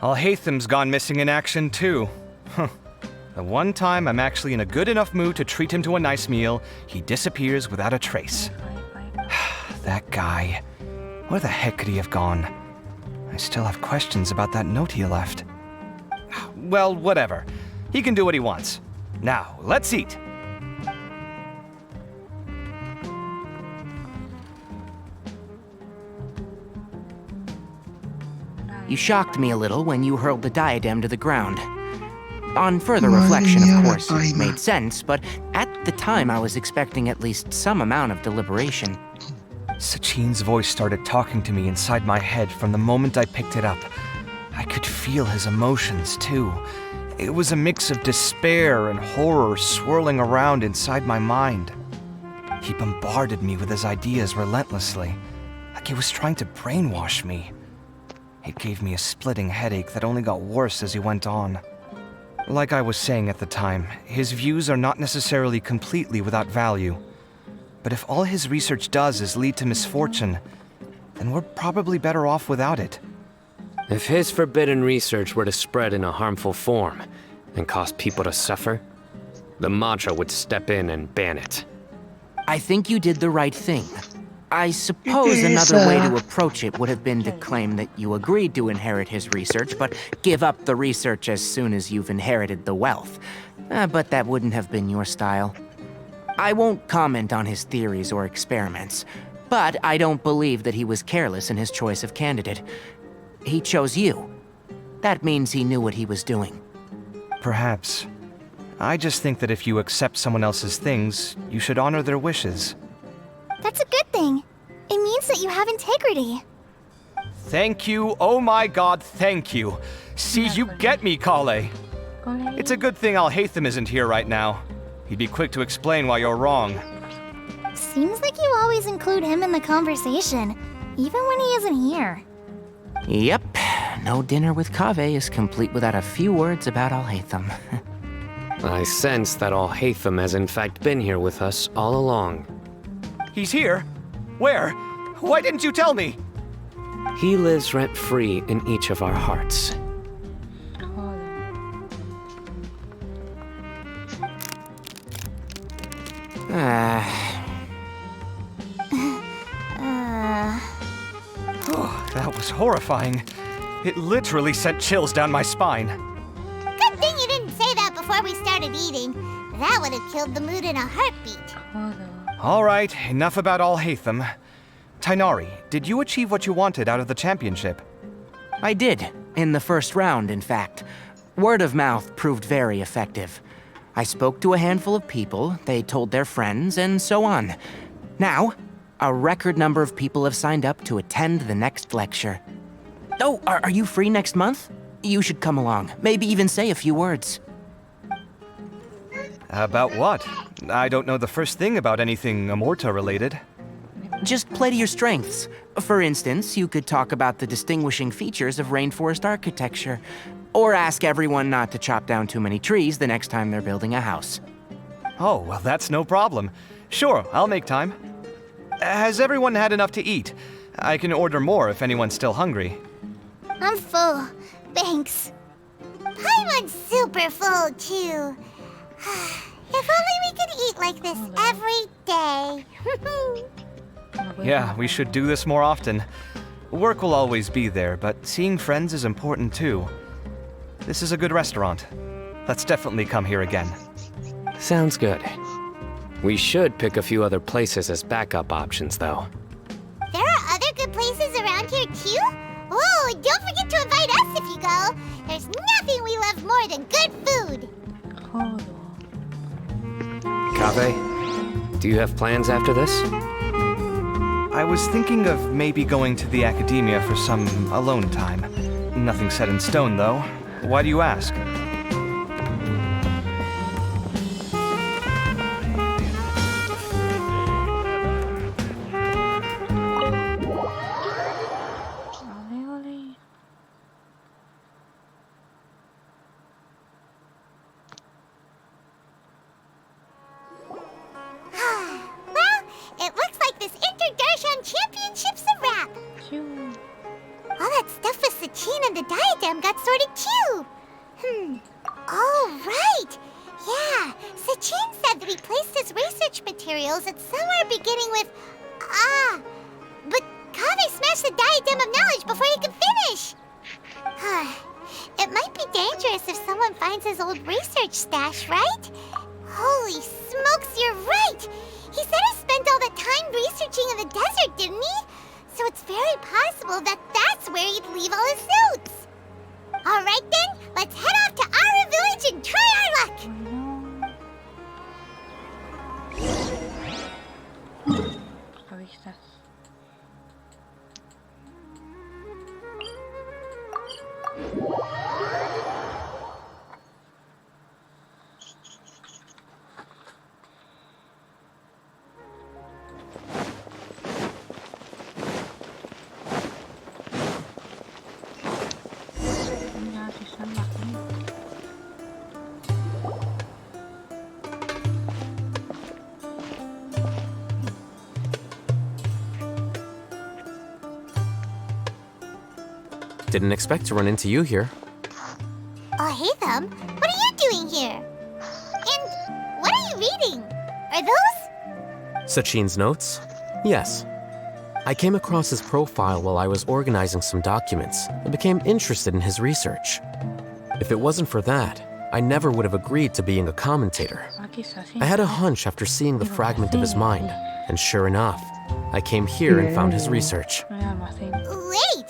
Al-Haytham's gone missing in action, too. The one time I'm actually in a good enough mood to treat him to a nice meal, he disappears without a trace. That guy. Where the heck could he have gone? I still have questions about that note he left. Well, whatever. He can do what he wants. Now, let's eat. You shocked me a little when you hurled the diadem to the ground. On further reflection, of course, it made sense, but at the time I was expecting at least some amount of deliberation. Sachin's voice started talking to me inside my head from the moment I picked it up. I could feel his emotions, too. It was a mix of despair and horror swirling around inside my mind. He bombarded me with his ideas relentlessly, like he was trying to brainwash me. It gave me a splitting headache that only got worse as he went on. Like I was saying at the time, his views are not necessarily completely without value. But if all his research does is lead to misfortune, then we're probably better off without it. If his forbidden research were to spread in a harmful form and cause people to suffer, the Matra would step in and ban it. I think you did the right thing. I suppose another way to approach it would have been to claim that you agreed to inherit his research, but give up the research as soon as you've inherited the wealth. But that wouldn't have been your style. I won't comment on his theories or experiments, but I don't believe that he was careless in his choice of candidate. He chose you. That means he knew what he was doing. Perhaps. I just think that if you accept someone else's things, you should honor their wishes. That's a good thing. It means that you have integrity. Thank you, oh my god, thank you. See, you get me, Kale. It's a good thing Alhaitham isn't here right now. He'd be quick to explain why you're wrong. Seems like you always include him in the conversation, even when he isn't here. Yep, no dinner with Kaveh is complete without a few words about Alhaitham. I sense that Alhaitham has in fact been here with us all along. He's here? Where? Why didn't you tell me? He lives rent-free in each of our hearts. Oh, that was horrifying. It literally sent chills down my spine. Good thing you didn't say that before we started eating. That would have killed the mood in a heartbeat. All right, enough about Alhaitham. Tighnari, did you achieve what you wanted out of the championship? I did, in the first round, in fact. Word of mouth proved very effective. I spoke to a handful of people, they told their friends, and so on. Now, a record number of people have signed up to attend the next lecture. Oh, are you free next month? You should come along, maybe even say a few words. About what? I don't know the first thing about anything Amorta-related. Just play to your strengths. For instance, you could talk about the distinguishing features of rainforest architecture, or ask everyone not to chop down too many trees the next time they're building a house. Oh, well, that's no problem. Sure, I'll make time. Has everyone had enough to eat? I can order more if anyone's still hungry. I'm full. Thanks. I'm super full, too. If only we could eat like this every day. Yeah, we should do this more often. Work will always be there, but seeing friends is important too. This is a good restaurant. Let's definitely come here again. Sounds good. We should pick a few other places as backup options, though. There are other good places around here, too? Oh, and don't forget to invite us if you go. There's nothing we love more than good food. Kaveh, do you have plans after this? I was thinking of maybe going to the academia for some alone time. Nothing set in stone, though. Why do you ask? Didn't expect to run into you here. Oh, hey, them. What are you doing here? And Are those? Sachin's notes? Yes. I came across his profile while I was organizing some documents and became interested in his research. If it wasn't for that, I never would have agreed to being a commentator. I had a hunch after seeing the fragment of his mind, and sure enough, I came here and found his research. Wait!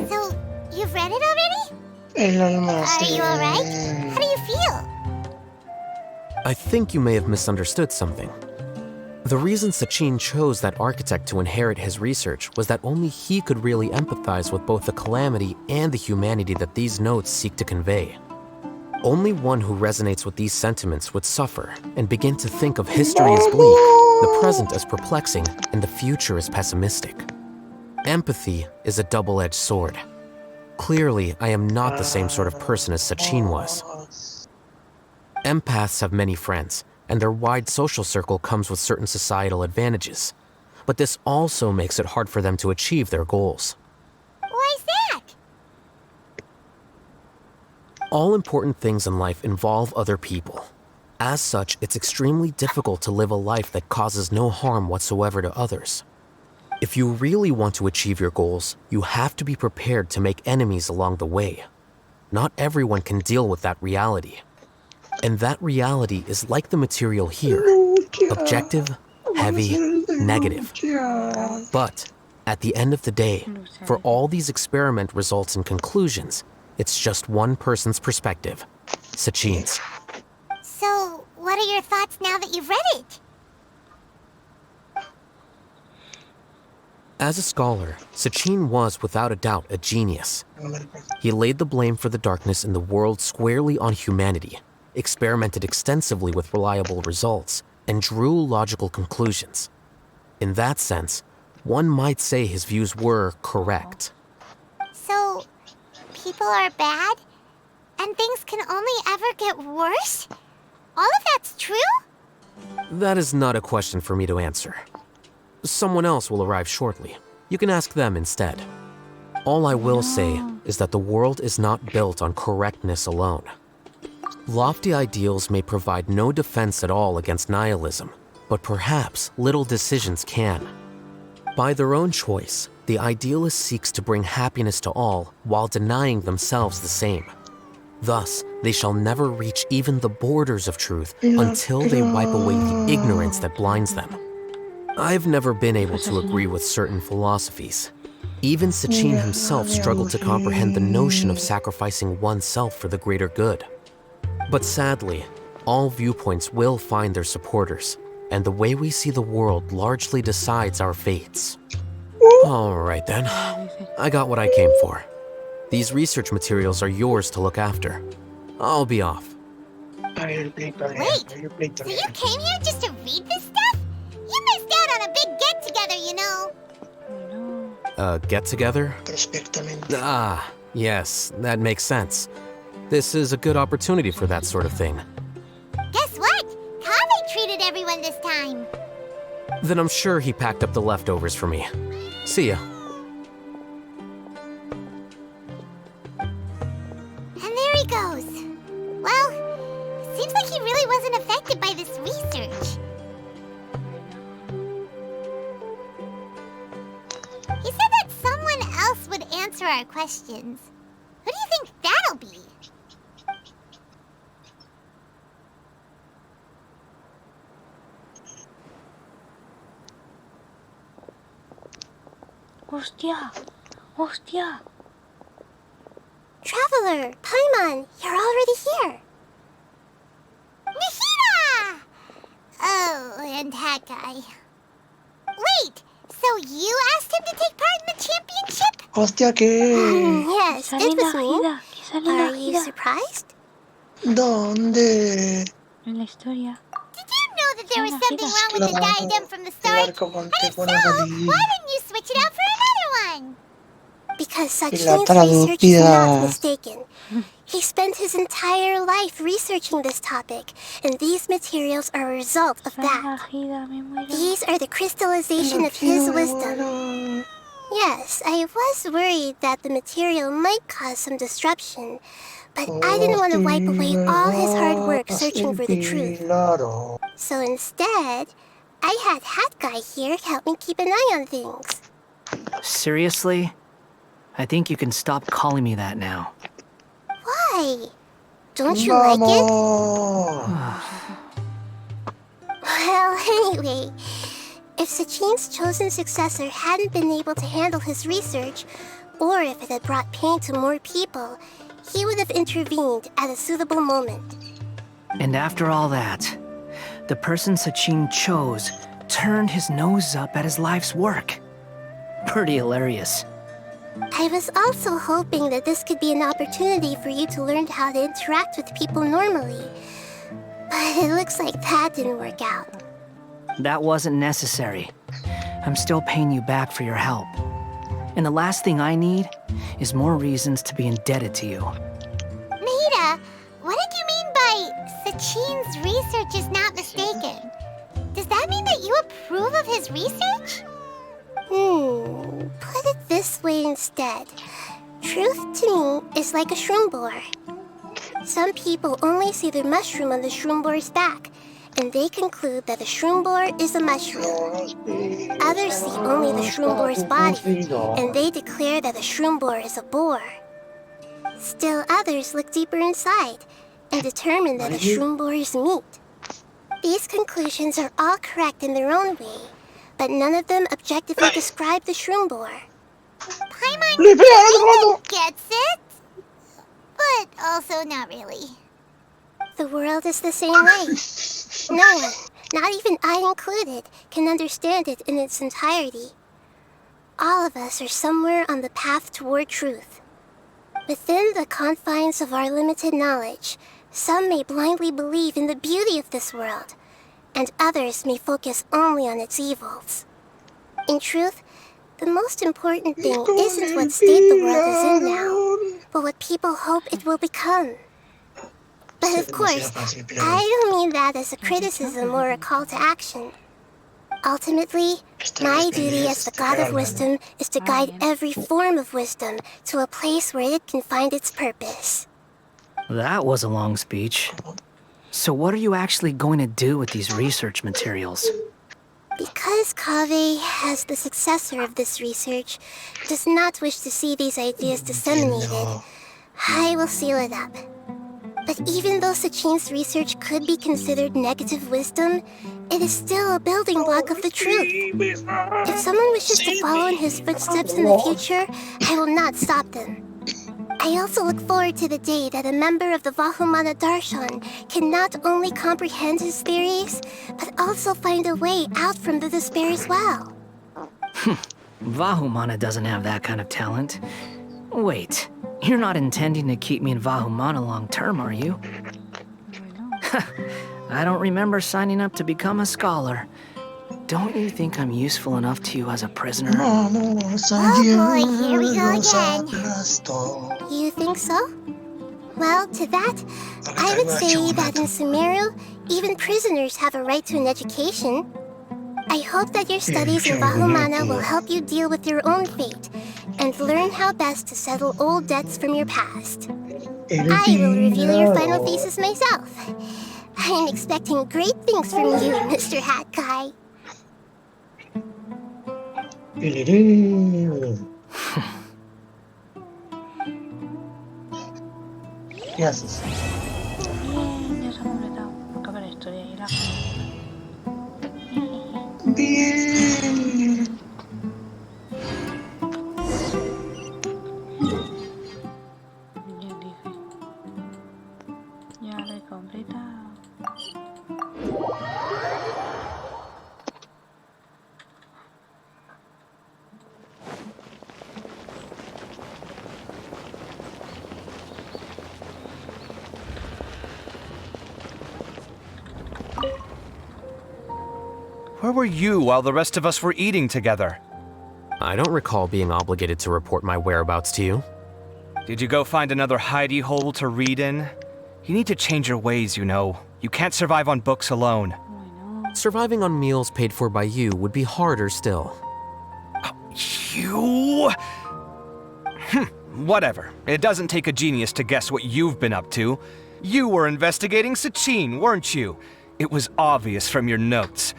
So, you've read it already? Are you alright? How do you feel? I think you may have misunderstood something. The reason Sachin chose that architect to inherit his research was that only he could really empathize with both the calamity and the humanity that these notes seek to convey. Only one who resonates with these sentiments would suffer and begin to think of history as bleak, the present as perplexing, and the future as pessimistic. Empathy is a double-edged sword. Clearly, I am not the same sort of person as Sachin was. Empaths have many friends, and their wide social circle comes with certain societal advantages. But this also makes it hard for them to achieve their goals. Why's that? All important things in life involve other people. As such, it's extremely difficult to live a life that causes no harm whatsoever to others. If you really want to achieve your goals, you have to be prepared to make enemies along the way. Not everyone can deal with that reality. And that reality is like the material here, objective, heavy, negative. But at the end of the day, for all these experiment results and conclusions, it's just one person's perspective, Sachin's. So, what are your thoughts now that you've read it? As a scholar, Sachin was without a doubt a genius. He laid the blame for the darkness in the world squarely on humanity, experimented extensively with reliable results, and drew logical conclusions. In that sense, one might say his views were correct. So, people are bad? And things can only ever get worse? All of that's true? That is not a question for me to answer. Someone else will arrive shortly. You can ask them instead. All I will say is that the world is not built on correctness alone. Lofty ideals may provide no defense at all against nihilism, but perhaps little decisions can. By their own choice, the idealist seeks to bring happiness to all while denying themselves the same. Thus, they shall never reach even the borders of truth until they wipe away the ignorance that blinds them. I've never been able to agree with certain philosophies. Even Sachin himself struggled to comprehend the notion of sacrificing oneself for the greater good. But sadly, all viewpoints will find their supporters, and the way we see the world largely decides our fates. Alright then, I got what I came for. These research materials are yours to look after. I'll be off. Wait, so you came here just to read this stuff? You missed out on a big get-together, you know. Get-together? Ah, yes, that makes sense. This is a good opportunity for that sort of thing. Guess what? Kaveh treated everyone this time. Then I'm sure he packed up the leftovers for me. See ya. And there he goes. Well, seems like he really wasn't affected by this research. He said that someone else would answer our questions. Who do you think that'll be? Hostia! Hostia! Traveler, Paimon, you're already here. Nihira! Oh, and Hakai. Wait, so you asked him to take part in the championship? Hostia, ¿qué? Yes, it was me. Are you surprised? ¿Dónde? En la historia. Did you know that there was something wrong with the diadem from the start? And if so, why didn't you switch it out for another one? Because Sachin's research is not mistaken. He spent his entire life researching this topic, and these materials are a result of that. These are the crystallization of his wisdom. Yes, I was worried that the material might cause some disruption, but I didn't want to wipe away all his hard work searching for the truth. So instead, I had Hat Guy here help me keep an eye on things. Seriously? I think you can stop calling me that now. Why? Don't you like it? Well, anyway, if Sachin's chosen successor hadn't been able to handle his research, or if it had brought pain to more people, he would have intervened at a suitable moment. And after all that, the person Sachin chose turned his nose up at his life's work. Pretty hilarious. I was also hoping that this could be an opportunity for you to learn how to interact with people normally. But it looks like that didn't work out. That wasn't necessary. I'm still paying you back for your help. And the last thing I need is more reasons to be indebted to you. Maida, what did you mean by Sachin's research is not mistaken? Does that mean that you approve of his research? Put it this way instead. Truth to me is like a shroom borer. Some people only see the mushroom on the shroom borer's back, and they conclude that the shroom borer is a mushroom. Others see only the shroom borer's body, and they declare that the shroom borer is a boar. Still others look deeper inside, and determine that the shroom borer is meat. These conclusions are all correct in their own way, but none of them objectively describe the shroom borer. Paimon gets it, but also not really. The world is the same way. No one, not even I included, can understand it in its entirety. All of us are somewhere on the path toward truth. Within the confines of our limited knowledge, some may blindly believe in the beauty of this world, and others may focus only on its evils. In truth, the most important thing isn't what state the world is in now, but what people hope it will become. But of course, I don't mean that as a criticism or a call to action. Ultimately, my duty as the God of Wisdom is to guide every form of wisdom to a place where it can find its purpose. That was a long speech. So what are you actually going to do with these research materials? Because Kaveh, as the successor of this research, does not wish to see these ideas disseminated, I will seal it up. But even though Sachin's research could be considered negative wisdom, it is still a building block of the truth. If someone wishes to follow in his footsteps in the future, I will not stop them. I also look forward to the day that a member of the Vahumana Darshan can not only comprehend his theories, but also find a way out from the despair as well. Vahumana doesn't have that kind of talent. Wait, you're not intending to keep me in Vahumana long term, are you? I don't remember signing up to become a scholar. Don't you think I'm useful enough to you as a prisoner? Oh boy, here we go again. You think so? Well, to that, I would say that in Sumeru, even prisoners have a right to an education. I hope that your studies in Vahumana will help you deal with your own fate and learn how best to settle old debts from your past. I will reveal your final thesis myself. I'm expecting great things from you, Mr. Hat Guy. Yes. Bien, ya se ha completado. Acabar la historia y la... Bien. Ya dije. Ya lo he completado. Where were you while the rest of us were eating together? I don't recall being obligated to report my whereabouts to you. Did you go find another hidey hole to read in? You need to change your ways, you know. You can't survive on books alone. Surviving on meals paid for by you would be harder still. You? Whatever. It doesn't take a genius to guess what you've been up to. You were investigating Sachin, weren't you? It was obvious from your notes.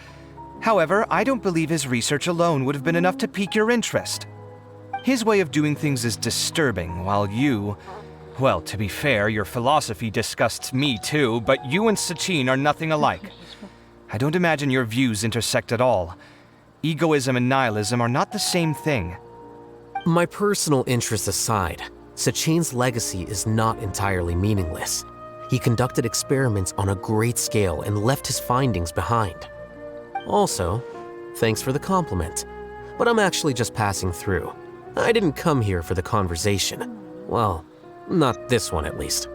However, I don't believe his research alone would have been enough to pique your interest. His way of doing things is disturbing, while you... Well, to be fair, your philosophy disgusts me too, but you and Sachin are nothing alike. I don't imagine your views intersect at all. Egoism and nihilism are not the same thing. My personal interests aside, Sachin's legacy is not entirely meaningless. He conducted experiments on a great scale and left his findings behind. Also, thanks for the compliment, but I'm actually just passing through. I didn't come here for the conversation. Well, not this one at least.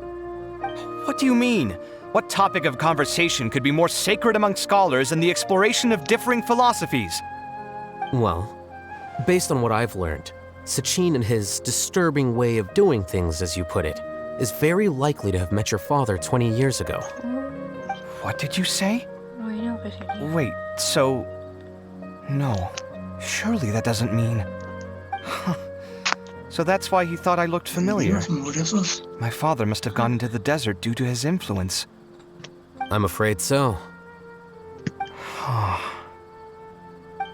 What do you mean? What topic of conversation could be more sacred among scholars than the exploration of differing philosophies? Well, based on what I've learned, Sachin and his disturbing way of doing things, as you put it, is very likely to have met your father 20 years ago. What did you say? Wait, so... No. Surely that doesn't mean... So that's why he thought I looked familiar. My father must have gone into the desert due to his influence. I'm afraid so.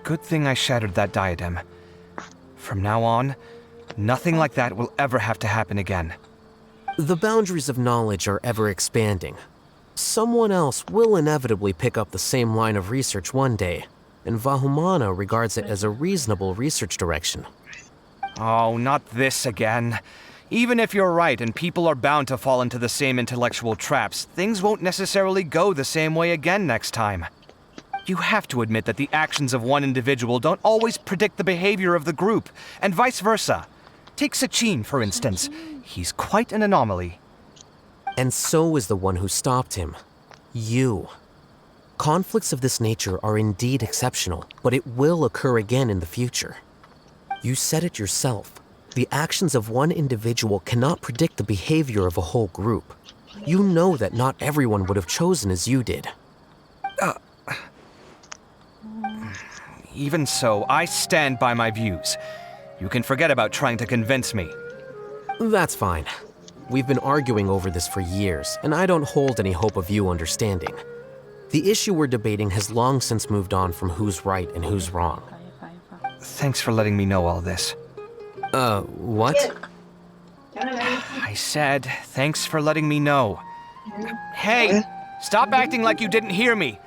Good thing I shattered that diadem. From now on, nothing like that will ever have to happen again. The boundaries of knowledge are ever expanding. Someone else will inevitably pick up the same line of research one day, and Vahumana regards it as a reasonable research direction. Oh, not this again. Even if you're right and people are bound to fall into the same intellectual traps, things won't necessarily go the same way again next time. You have to admit that the actions of one individual don't always predict the behavior of the group, and vice versa. Take Sachin, for instance. He's quite an anomaly. And so is the one who stopped him. You. Conflicts of this nature are indeed exceptional, but it will occur again in the future. You said it yourself. The actions of one individual cannot predict the behavior of a whole group. You know that not everyone would have chosen as you did. Even so, I stand by my views. You can forget about trying to convince me. That's fine. We've been arguing over this for years, and I don't hold any hope of you understanding. The issue we're debating has long since moved on from who's right and who's wrong. Thanks for letting me know all this. What? I said, thanks for letting me know. Hey, stop acting like you didn't hear me.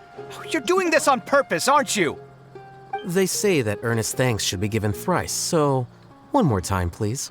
You're doing this on purpose, aren't you? They say that earnest thanks should be given thrice, so one more time, please.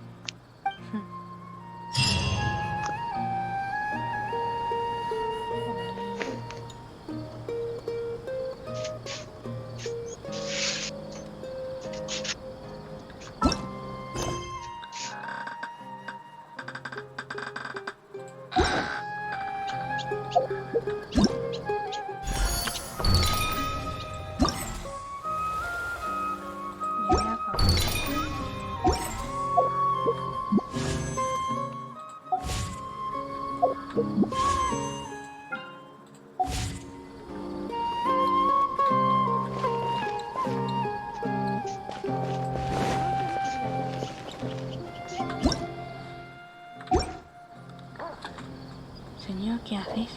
Señor, ¿qué haces?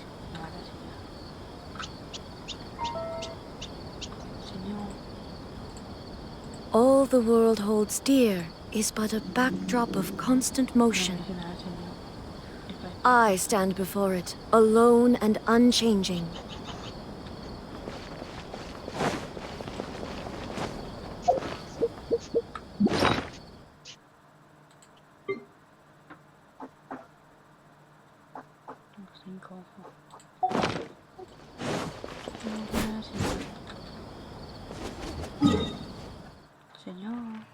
Señor. All the world holds dear is but a backdrop of constant motion. I stand before it, alone and unchanging. Señor.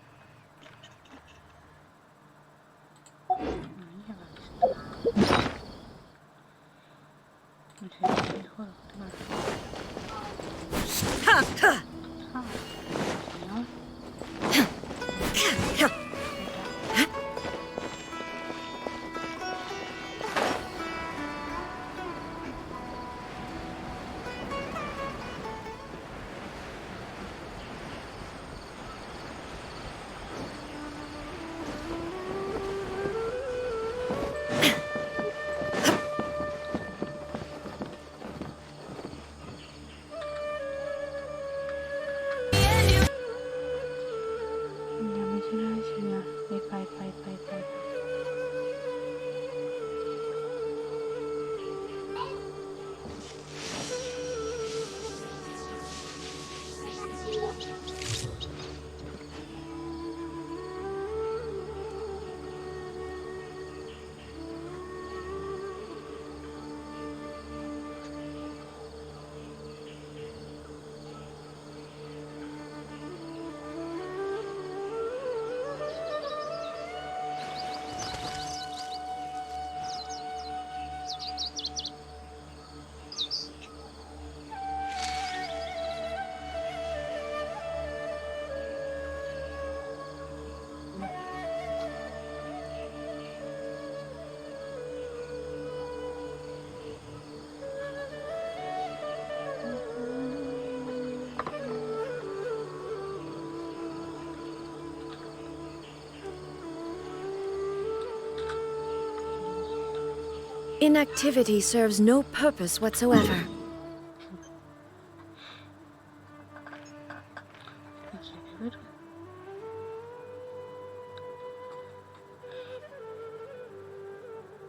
Inactivity serves no purpose whatsoever.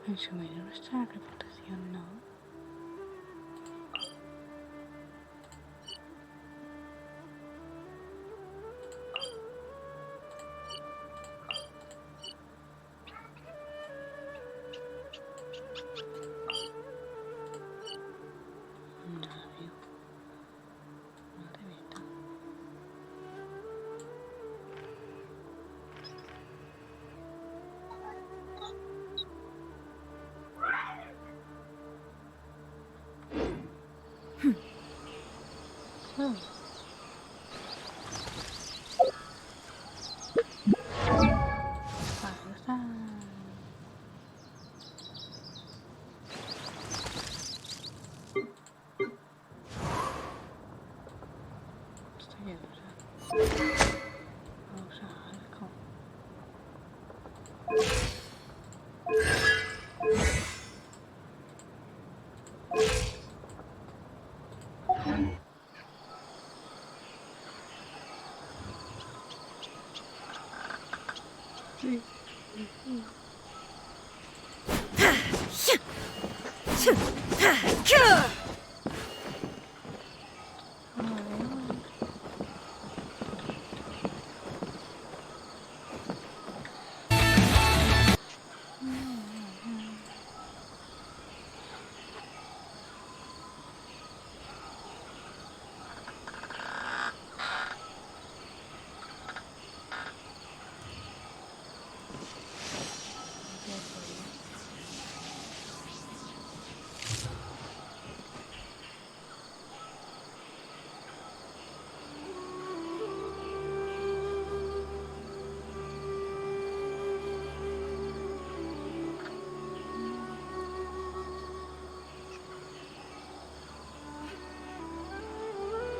En Sumeru nuestra reputación no.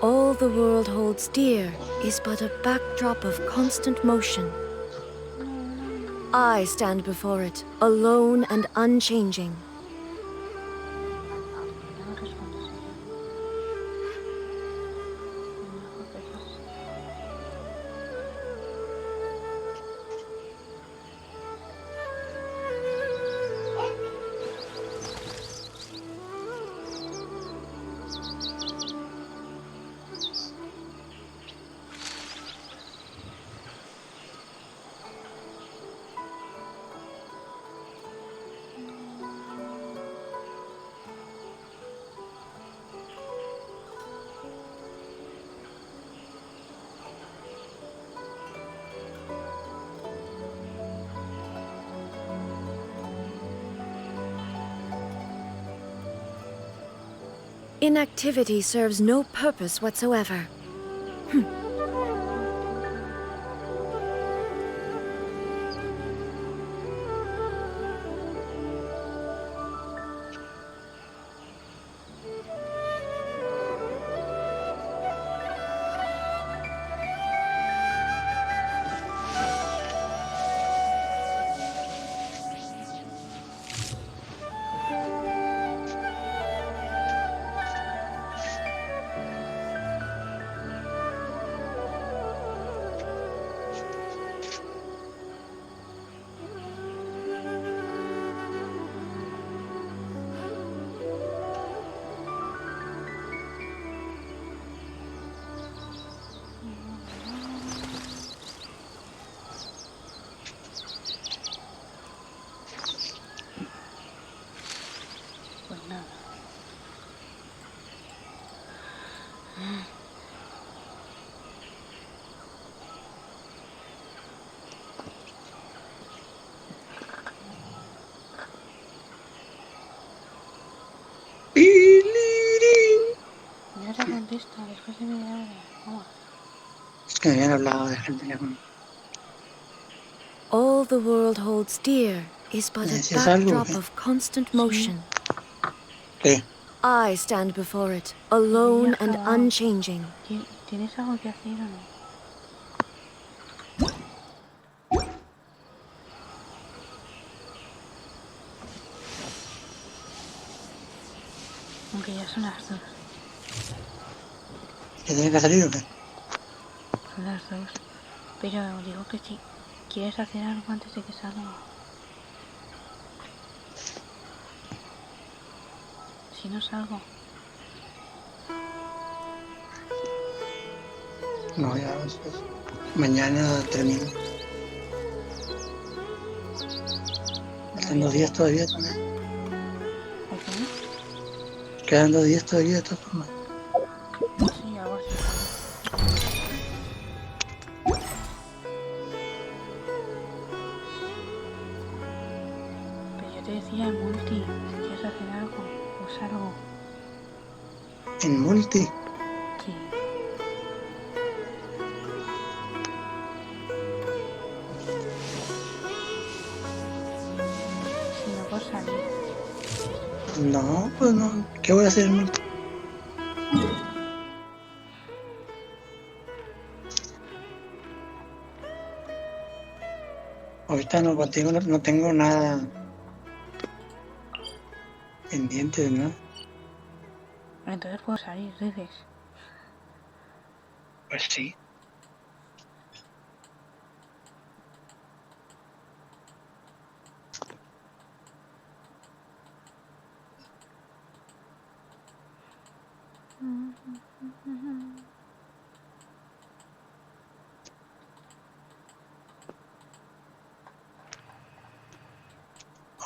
All the world holds dear is but a backdrop of constant motion. I stand before it, alone and unchanging. Inactivity serves no purpose whatsoever. Ya se contesta, después de media hora. Vamos. Es que habían hablado de el teléfono. All the world holds dear is but a backdrop of constant motion. ¿Qué? I stand before it, alone and unchanging. ¿Tienes algo que hacer o no? Aunque ya son las 2. ¿Que tiene que salir o qué? Son las 2. Pero digo que si quieres hacer algo antes de que salga. Si no salgo. No, ya después. Mañana termino. Quedan 2 días todavía también. Quedan 2 días todavía de todas formas. Sí, algo así. Pero yo te decía en multi, si quieres hacer algo, pues algo. ¿En multi? Sí. Si no puedo salir. No, pues no. ¿Qué voy a hacer en multi? Ahorita no, contigo no tengo nada pendiente de nada. Entonces puedo salir, dices. Pues sí.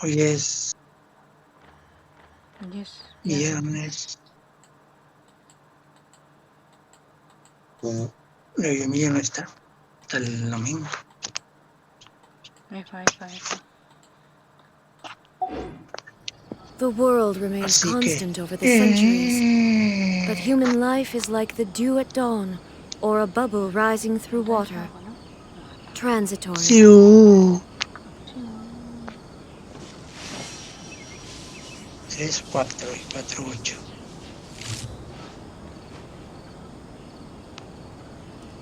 Hoy es viernes. La Guillemilla no está. Hasta el domingo. Efa. The world remains constant over the centuries, but human life is like the dew at dawn, or a bubble rising through water. Transitory. ¡Siu! 3, 4 y 4, 8.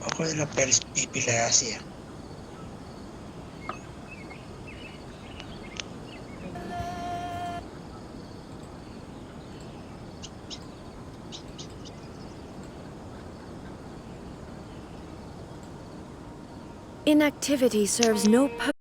Ojo de la perspipilacia. Inactivity serves no purpose.